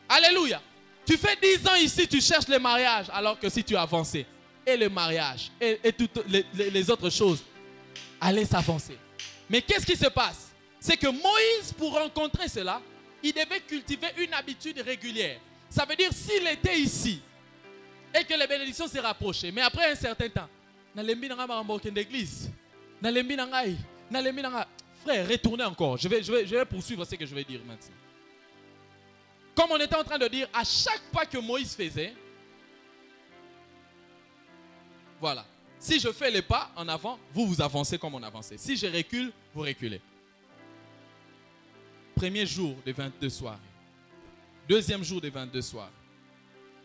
Alléluia. Tu fais 10 ans ici, tu cherches le mariage, alors que si tu avançais, et le mariage, et toutes les autres choses allaient s'avancer. Mais qu'est-ce qui se passe? C'est que Moïse, pour rencontrer cela, il devait cultiver une habitude régulière. Ça veut dire s'il était ici et que les bénédictions se rapprochaient, mais après un certain temps, frère, retournez encore. Je vais poursuivre ce que je vais dire maintenant. comme on était en train de dire, à chaque pas que Moïse faisait, voilà. Si je fais les pas en avant, vous avancez comme on avançait. Si je recule, vous reculez. Premier jour des 22 soirs. Deuxième jour des 22 soirs.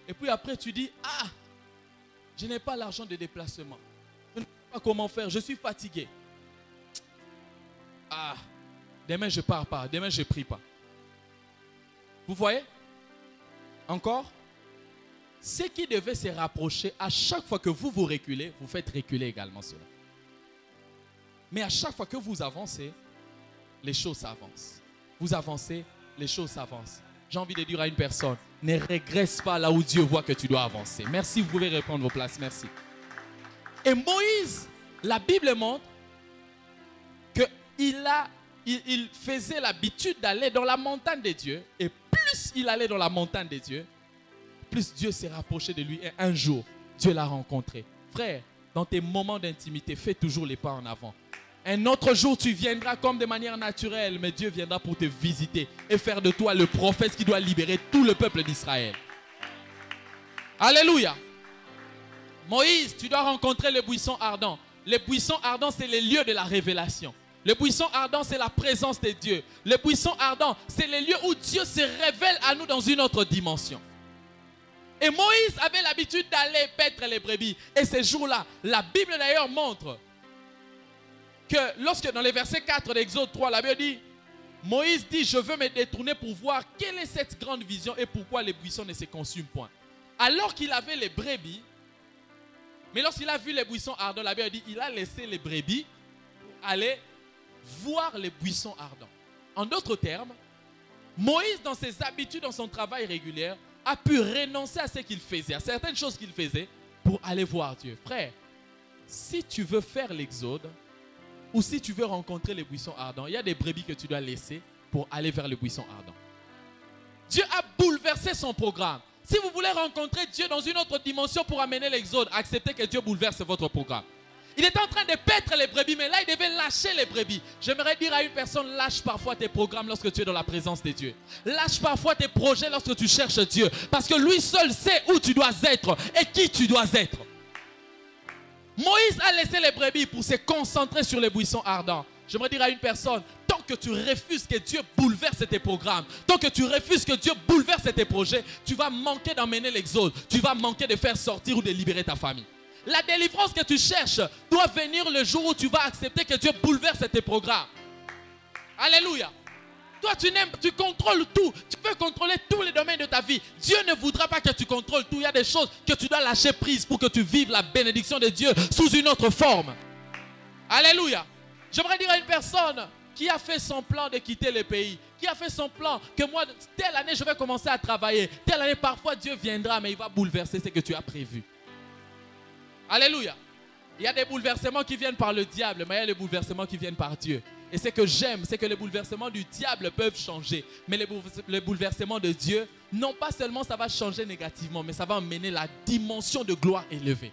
Et puis après, tu dis, ah, je n'ai pas l'argent de déplacement. Je ne sais pas comment faire, je suis fatigué. Ah, demain je ne pars pas, demain je ne prie pas. Vous voyez? Encore? Ce qui devait se rapprocher, à chaque fois que vous vous reculez, vous faites reculer également cela. Mais à chaque fois que vous avancez, les choses s'avancent. Vous avancez, les choses s'avancent. J'ai envie de dire à une personne, ne régresse pas là où Dieu voit que tu dois avancer. Merci, vous pouvez reprendre vos places, merci. Et Moïse, la Bible montre qu'il faisait l'habitude d'aller dans la montagne de Dieu. Et plus il allait dans la montagne de Dieu, plus Dieu s'est rapproché de lui. Et un jour, Dieu l'a rencontré. Frère, dans tes moments d'intimité, fais toujours les pas en avant. Un autre jour, tu viendras comme de manière naturelle, mais Dieu viendra pour te visiter et faire de toi le prophète qui doit libérer tout le peuple d'Israël. Alléluia. Moïse, tu dois rencontrer les buissons ardents. Les buissons ardents, c'est les lieux de la révélation. Les buissons ardents, c'est la présence de Dieu. Les buissons ardents, c'est les lieux où Dieu se révèle à nous dans une autre dimension. Et Moïse avait l'habitude d'aller paître les brebis. Et ces jours-là, la Bible d'ailleurs montre que lorsque dans les versets 4 d'Exode 3, la Bible dit, Moïse dit, je veux me détourner pour voir quelle est cette grande vision et pourquoi les buissons ne se consument point. Alors qu'il avait les brebis, mais lorsqu'il a vu les buissons ardents, la Bible dit, il a laissé les brebis pour aller voir les buissons ardents. En d'autres termes, Moïse, dans ses habitudes, dans son travail régulier, a pu renoncer à ce qu'il faisait, à certaines choses qu'il faisait, pour aller voir Dieu. Frère, si tu veux faire l'exode, ou si tu veux rencontrer les buissons ardents, il y a des brebis que tu dois laisser pour aller vers les buissons ardents. Dieu a bouleversé son programme. Si vous voulez rencontrer Dieu dans une autre dimension pour amener l'exode, acceptez que Dieu bouleverse votre programme. Il était en train de paître les brebis, mais là, il devait lâcher les brebis. J'aimerais dire à une personne, lâche parfois tes programmes lorsque tu es dans la présence de Dieu. Lâche parfois tes projets lorsque tu cherches Dieu. Parce que lui seul sait où tu dois être et qui tu dois être. Moïse a laissé les brebis pour se concentrer sur les buissons ardents. J'aimerais dire à une personne, tant que tu refuses que Dieu bouleverse tes programmes, tant que tu refuses que Dieu bouleverse tes projets, tu vas manquer d'emmener l'exode, tu vas manquer de faire sortir ou de libérer ta famille. La délivrance que tu cherches doit venir le jour où tu vas accepter que Dieu bouleverse tes programmes. Alléluia. Toi, tu contrôles tout. Tu peux contrôler tous les domaines de ta vie. Dieu ne voudra pas que tu contrôles tout. Il y a des choses que tu dois lâcher prise pour que tu vives la bénédiction de Dieu sous une autre forme. Alléluia. J'aimerais dire à une personne qui a fait son plan de quitter le pays, qui a fait son plan que moi, telle année, je vais commencer à travailler. Telle année, parfois, Dieu viendra, mais il va bouleverser ce que tu as prévu. Alléluia. Il y a des bouleversements qui viennent par le diable, mais il y a des bouleversements qui viennent par Dieu. Et ce que j'aime, c'est que les bouleversements du diable peuvent changer. Mais les bouleversements de Dieu, non pas seulement ça va changer négativement, mais ça va emmener la dimension de gloire élevée.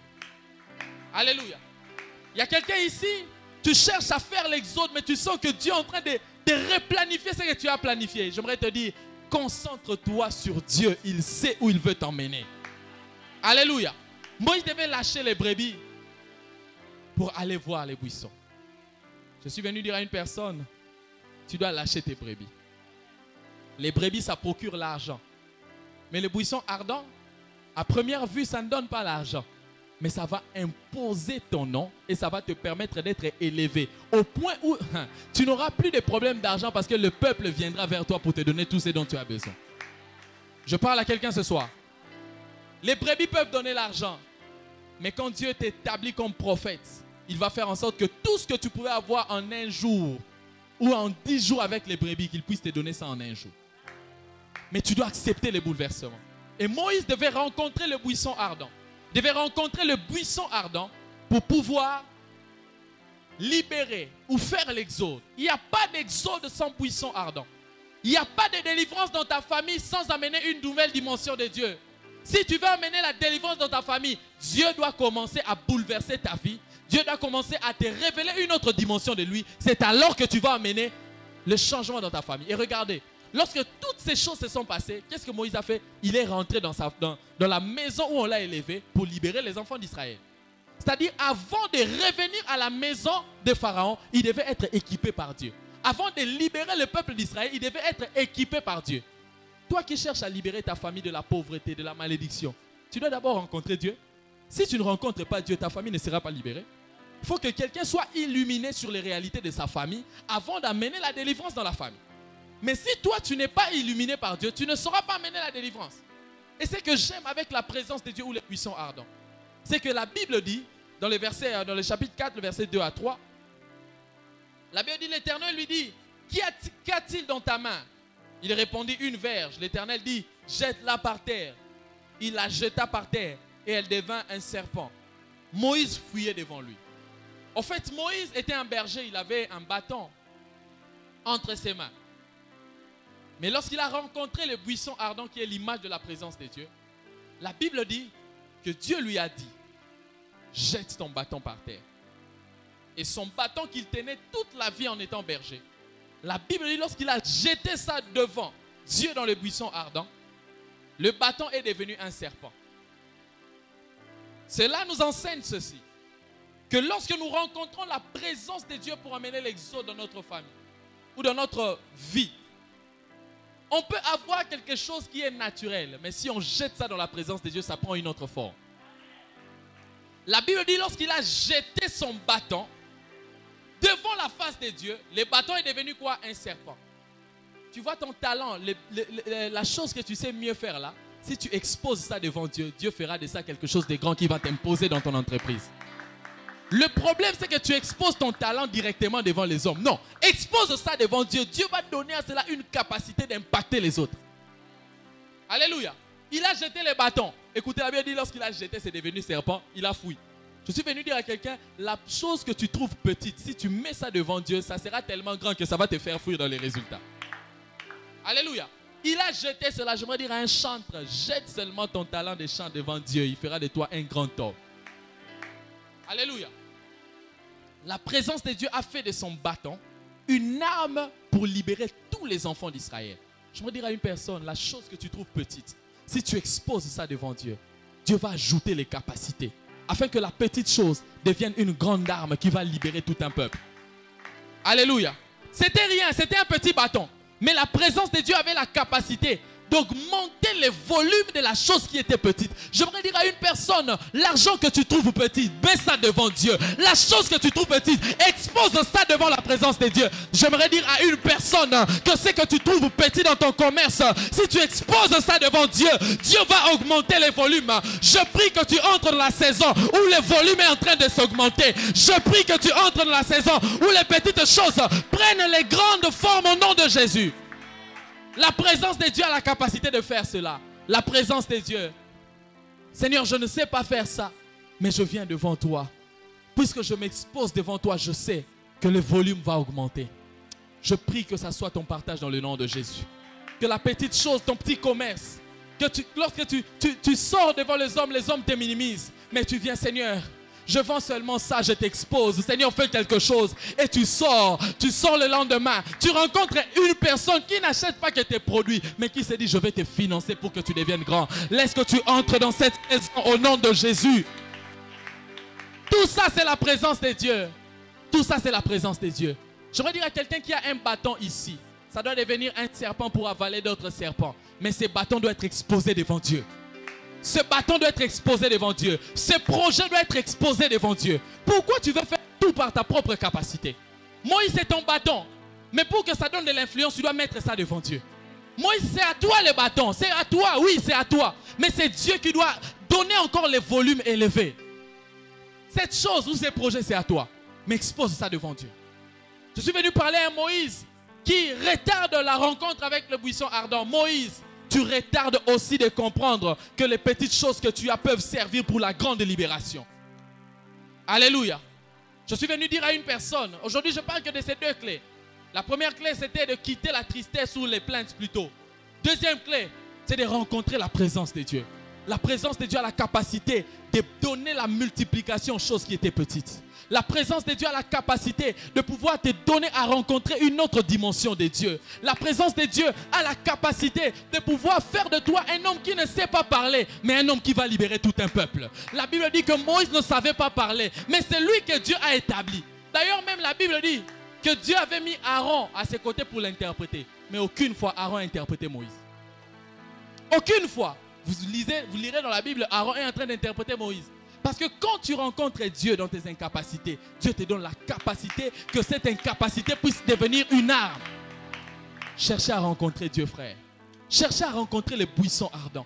Alléluia. Il y a quelqu'un ici, tu cherches à faire l'exode, mais tu sens que Dieu est en train de replanifier ce que tu as planifié. J'aimerais te dire, concentre-toi sur Dieu. Il sait où il veut t'emmener. Alléluia. Moïse devait lâcher les brebis pour aller voir les buissons. Je suis venu dire à une personne, tu dois lâcher tes brebis. Les brebis, ça procure l'argent. Mais les buissons ardents, à première vue, ça ne donne pas l'argent. Mais ça va imposer ton nom et ça va te permettre d'être élevé. Au point où tu n'auras plus de problème d'argent parce que le peuple viendra vers toi pour te donner tout ce dont tu as besoin. Je parle à quelqu'un ce soir. Les brebis peuvent donner l'argent. Mais quand Dieu t'établit comme prophète, il va faire en sorte que tout ce que tu pouvais avoir en un jour ou en 10 jours avec les brebis, qu'il puisse te donner ça en un jour. Mais tu dois accepter les bouleversements. Et Moïse devait rencontrer le buisson ardent. Devait rencontrer le buisson ardent pour pouvoir libérer ou faire l'exode. Il n'y a pas d'exode sans buisson ardent. Il n'y a pas de délivrance dans ta famille sans amener une nouvelle dimension de Dieu. Si tu veux amener la délivrance dans ta famille, Dieu doit commencer à bouleverser ta vie. Dieu doit commencer à te révéler une autre dimension de lui. C'est alors que tu vas amener le changement dans ta famille. Et regardez, lorsque toutes ces choses se sont passées, qu'est-ce que Moïse a fait? Il est rentré dans la maison où on l'a élevé pour libérer les enfants d'Israël. C'est-à-dire, avant de revenir à la maison de Pharaon, il devait être équipé par Dieu. Avant de libérer le peuple d'Israël, il devait être équipé par Dieu. Toi qui cherches à libérer ta famille de la pauvreté, de la malédiction, tu dois d'abord rencontrer Dieu. Si tu ne rencontres pas Dieu, ta famille ne sera pas libérée. Il faut que quelqu'un soit illuminé sur les réalités de sa famille avant d'amener la délivrance dans la famille. Mais si toi, tu n'es pas illuminé par Dieu, tu ne sauras pas amener la délivrance. Et c'est que j'aime avec la présence de Dieu ou les buissons ardents. C'est que la Bible dit, dans le chapitre 4, le verset 2 à 3, la Bible dit, l'Éternel lui dit, qu'a-t-il dans ta main? Il répondit, une verge. L'Éternel dit, jette-la par terre. Il la jeta par terre et elle devint un serpent. Moïse fuyait devant lui. En fait, Moïse était un berger, il avait un bâton entre ses mains. Mais lorsqu'il a rencontré le buisson ardent qui est l'image de la présence de Dieu, la Bible dit que Dieu lui a dit, jette ton bâton par terre. Et son bâton qu'il tenait toute la vie en étant berger, la Bible dit lorsqu'il a jeté ça devant Dieu dans le buisson ardent, le bâton est devenu un serpent. Cela nous enseigne ceci, que lorsque nous rencontrons la présence de Dieu pour amener l'exode dans notre famille ou dans notre vie, on peut avoir quelque chose qui est naturel, mais si on jette ça dans la présence de Dieu, ça prend une autre forme. La Bible dit lorsqu'il a jeté son bâton devant la face de Dieu, le bâton est devenu quoi? Un serpent. Tu vois ton talent, la chose que tu sais mieux faire là, si tu exposes ça devant Dieu, Dieu fera de ça quelque chose de grand qui va t'imposer dans ton entreprise. Le problème, c'est que tu exposes ton talent directement devant les hommes. Non, expose ça devant Dieu. Dieu va donner à cela une capacité d'impacter les autres. Alléluia. Il a jeté les bâtons. Écoutez, la Bible dit, lorsqu'il a jeté, c'est devenu serpent, il a fui. Je suis venu dire à quelqu'un, la chose que tu trouves petite, si tu mets ça devant Dieu, ça sera tellement grand que ça va te faire fuir dans les résultats. Alléluia. Il a jeté cela. J'aimerais dire à un chantre, jette seulement ton talent de chant devant Dieu. Il fera de toi un grand homme. Alléluia. La présence de Dieu a fait de son bâton une arme pour libérer tous les enfants d'Israël. J'aimerais dire à une personne, la chose que tu trouves petite, si tu exposes ça devant Dieu, Dieu va ajouter les capacités afin que la petite chose devienne une grande arme qui va libérer tout un peuple. Alléluia. C'était rien, c'était un petit bâton. Mais la présence de Dieu avait la capacité d'augmenter les volumes de la chose qui était petite. J'aimerais dire à une personne, l'argent que tu trouves petit, baisse ça devant Dieu. La chose que tu trouves petite, expose ça devant la présence de Dieu. J'aimerais dire à une personne que ce que tu trouves petit dans ton commerce, si tu exposes ça devant Dieu, Dieu va augmenter les volumes. Je prie que tu entres dans la saison où le volume est en train de s'augmenter. Je prie que tu entres dans la saison où les petites choses prennent les grandes formes au nom de Jésus. La présence de Dieu a la capacité de faire cela. La présence de Dieu. Seigneur, je ne sais pas faire ça, mais je viens devant toi. Puisque je m'expose devant toi, je sais que le volume va augmenter. Je prie que ça soit ton partage dans le nom de Jésus. Que la petite chose, ton petit commerce, que lorsque tu sors devant les hommes te minimisent. Mais tu viens, Seigneur, je vends seulement ça, je t'expose. Seigneur, fais quelque chose. Et tu sors le lendemain. Tu rencontres une personne qui n'achète pas que tes produits, mais qui se dit, je vais te financer pour que tu deviennes grand. Laisse que tu entres dans cette maison au nom de Jésus. Tout ça, c'est la présence de Dieu. Tout ça, c'est la présence de Dieu. J'aimerais dire à quelqu'un qui a un bâton ici, ça doit devenir un serpent pour avaler d'autres serpents. Mais ce bâton doit être exposé devant Dieu. Ce bâton doit être exposé devant Dieu. Ce projet doit être exposé devant Dieu. Pourquoi tu veux faire tout par ta propre capacité? Moïse, c'est ton bâton. Mais pour que ça donne de l'influence, tu dois mettre ça devant Dieu. Moïse, c'est à toi le bâton. C'est à toi, oui, c'est à toi. Mais c'est Dieu qui doit donner encore les volumes élevés. Cette chose ou ces projets, c'est à toi. Mais expose ça devant Dieu. Je suis venu parler à Moïse qui retarde la rencontre avec le buisson ardent. Moïse, tu retardes aussi de comprendre que les petites choses que tu as peuvent servir pour la grande libération. Alléluia. Je suis venu dire à une personne, aujourd'hui je parle que de ces deux clés. La première clé, c'était de quitter la tristesse ou les plaintes plutôt. Deuxième clé, c'est de rencontrer la présence de Dieu. La présence de Dieu a la capacité de donner la multiplication aux choses qui étaient petites. La présence de Dieu a la capacité de pouvoir te donner à rencontrer une autre dimension de Dieu. La présence de Dieu a la capacité de pouvoir faire de toi un homme qui ne sait pas parler, mais un homme qui va libérer tout un peuple. La Bible dit que Moïse ne savait pas parler, mais c'est lui que Dieu a établi. D'ailleurs, même la Bible dit que Dieu avait mis Aaron à ses côtés pour l'interpréter. Mais aucune fois Aaron a interprété Moïse. Aucune fois. Vous lirez dans la Bible, Aaron est en train d'interpréter Moïse. Parce que quand tu rencontres Dieu dans tes incapacités, Dieu te donne la capacité que cette incapacité puisse devenir une arme. Cherchez à rencontrer Dieu, frère. Cherchez à rencontrer les buissons ardents.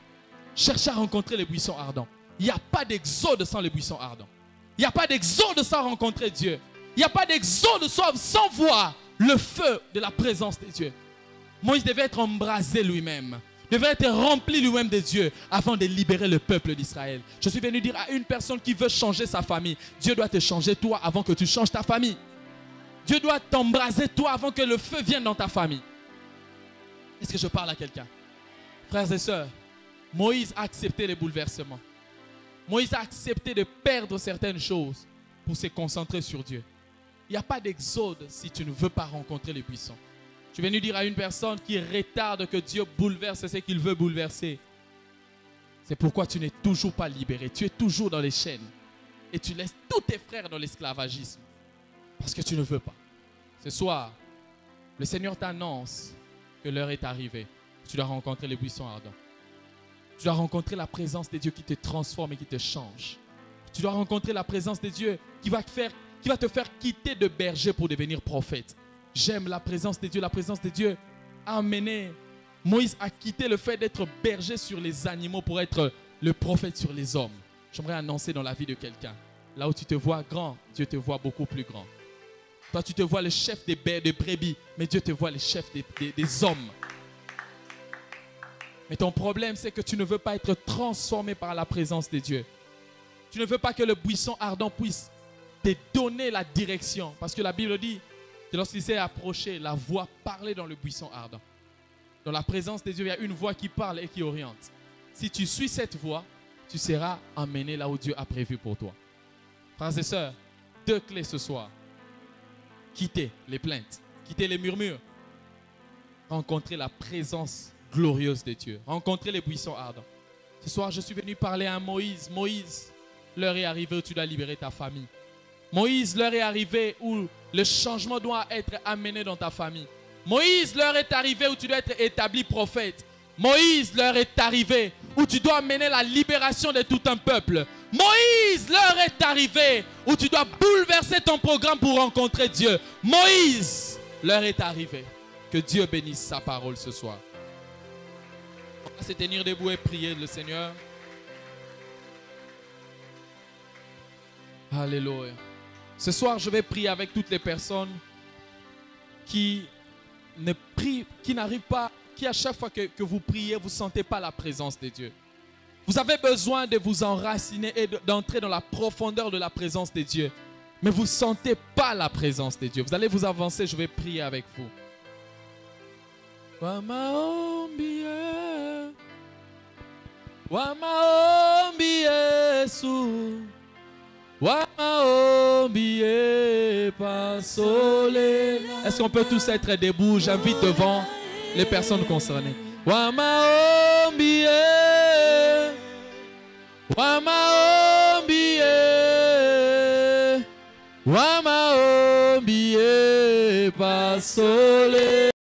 Cherchez à rencontrer les buissons ardents. Il n'y a pas d'exode sans les buissons ardents. Il n'y a pas d'exode sans rencontrer Dieu. Il n'y a pas d'exode sans voir le feu de la présence de Dieu. Moïse devait être embrasé lui-même. Devait être rempli lui-même de Dieu afin de libérer le peuple d'Israël. Je suis venu dire à une personne qui veut changer sa famille, Dieu doit te changer toi avant que tu changes ta famille. Dieu doit t'embraser toi avant que le feu vienne dans ta famille. Est-ce que je parle à quelqu'un? Frères et sœurs, Moïse a accepté les bouleversements. Moïse a accepté de perdre certaines choses pour se concentrer sur Dieu. Il n'y a pas d'exode si tu ne veux pas rencontrer les buissons. Je suis venu dire à une personne qui retarde que Dieu bouleverse ce qu'il veut bouleverser. C'est pourquoi tu n'es toujours pas libéré. Tu es toujours dans les chaînes. Et tu laisses tous tes frères dans l'esclavagisme. Parce que tu ne veux pas. Ce soir, le Seigneur t'annonce que l'heure est arrivée. Tu dois rencontrer les buissons ardents. Tu dois rencontrer la présence de Dieu qui te transforme et qui te change. Tu dois rencontrer la présence de Dieu qui va te faire quitter de berger pour devenir prophète. J'aime la présence de Dieu. La présence de Dieu a amené Moïse à quitter le fait d'être berger sur les animaux pour être le prophète sur les hommes. J'aimerais annoncer dans la vie de quelqu'un. Là où tu te vois grand, Dieu te voit beaucoup plus grand. Toi, tu te vois le chef des brebis, mais Dieu te voit le chef des hommes. Mais ton problème, c'est que tu ne veux pas être transformé par la présence de Dieu. Tu ne veux pas que le buisson ardent puisse te donner la direction. Parce que la Bible dit que lorsqu'il s'est approché, la voix parlait dans le buisson ardent. Dans la présence de Dieu, il y a une voix qui parle et qui oriente. Si tu suis cette voix, tu seras emmené là où Dieu a prévu pour toi. Frères et sœurs, 2 clés ce soir. Quitter les plaintes, quitter les murmures. Rencontrer la présence glorieuse de Dieu. Rencontrer les buissons ardents. Ce soir, je suis venu parler à Moïse. Moïse, l'heure est arrivée où tu dois libérer ta famille. Moïse, l'heure est arrivée où le changement doit être amené dans ta famille. Moïse, l'heure est arrivée où tu dois être établi prophète. Moïse, l'heure est arrivée où tu dois amener la libération de tout un peuple. Moïse, l'heure est arrivée où tu dois bouleverser ton programme pour rencontrer Dieu. Moïse, l'heure est arrivée. Que Dieu bénisse sa parole ce soir. On va se tenir debout et prier le Seigneur. Alléluia. Ce soir, je vais prier avec toutes les personnes qui n'arrivent pas, qui à chaque fois que vous priez, vous ne sentez pas la présence de Dieu. Vous avez besoin de vous enraciner et d'entrer dans la profondeur de la présence de Dieu. Mais vous ne sentez pas la présence de Dieu. Vous allez vous avancer, je vais prier avec vous. Wamaombi Yesu. Est-ce qu'on peut tous être debout? J'invite devant les personnes concernées. Wamaombi pasole.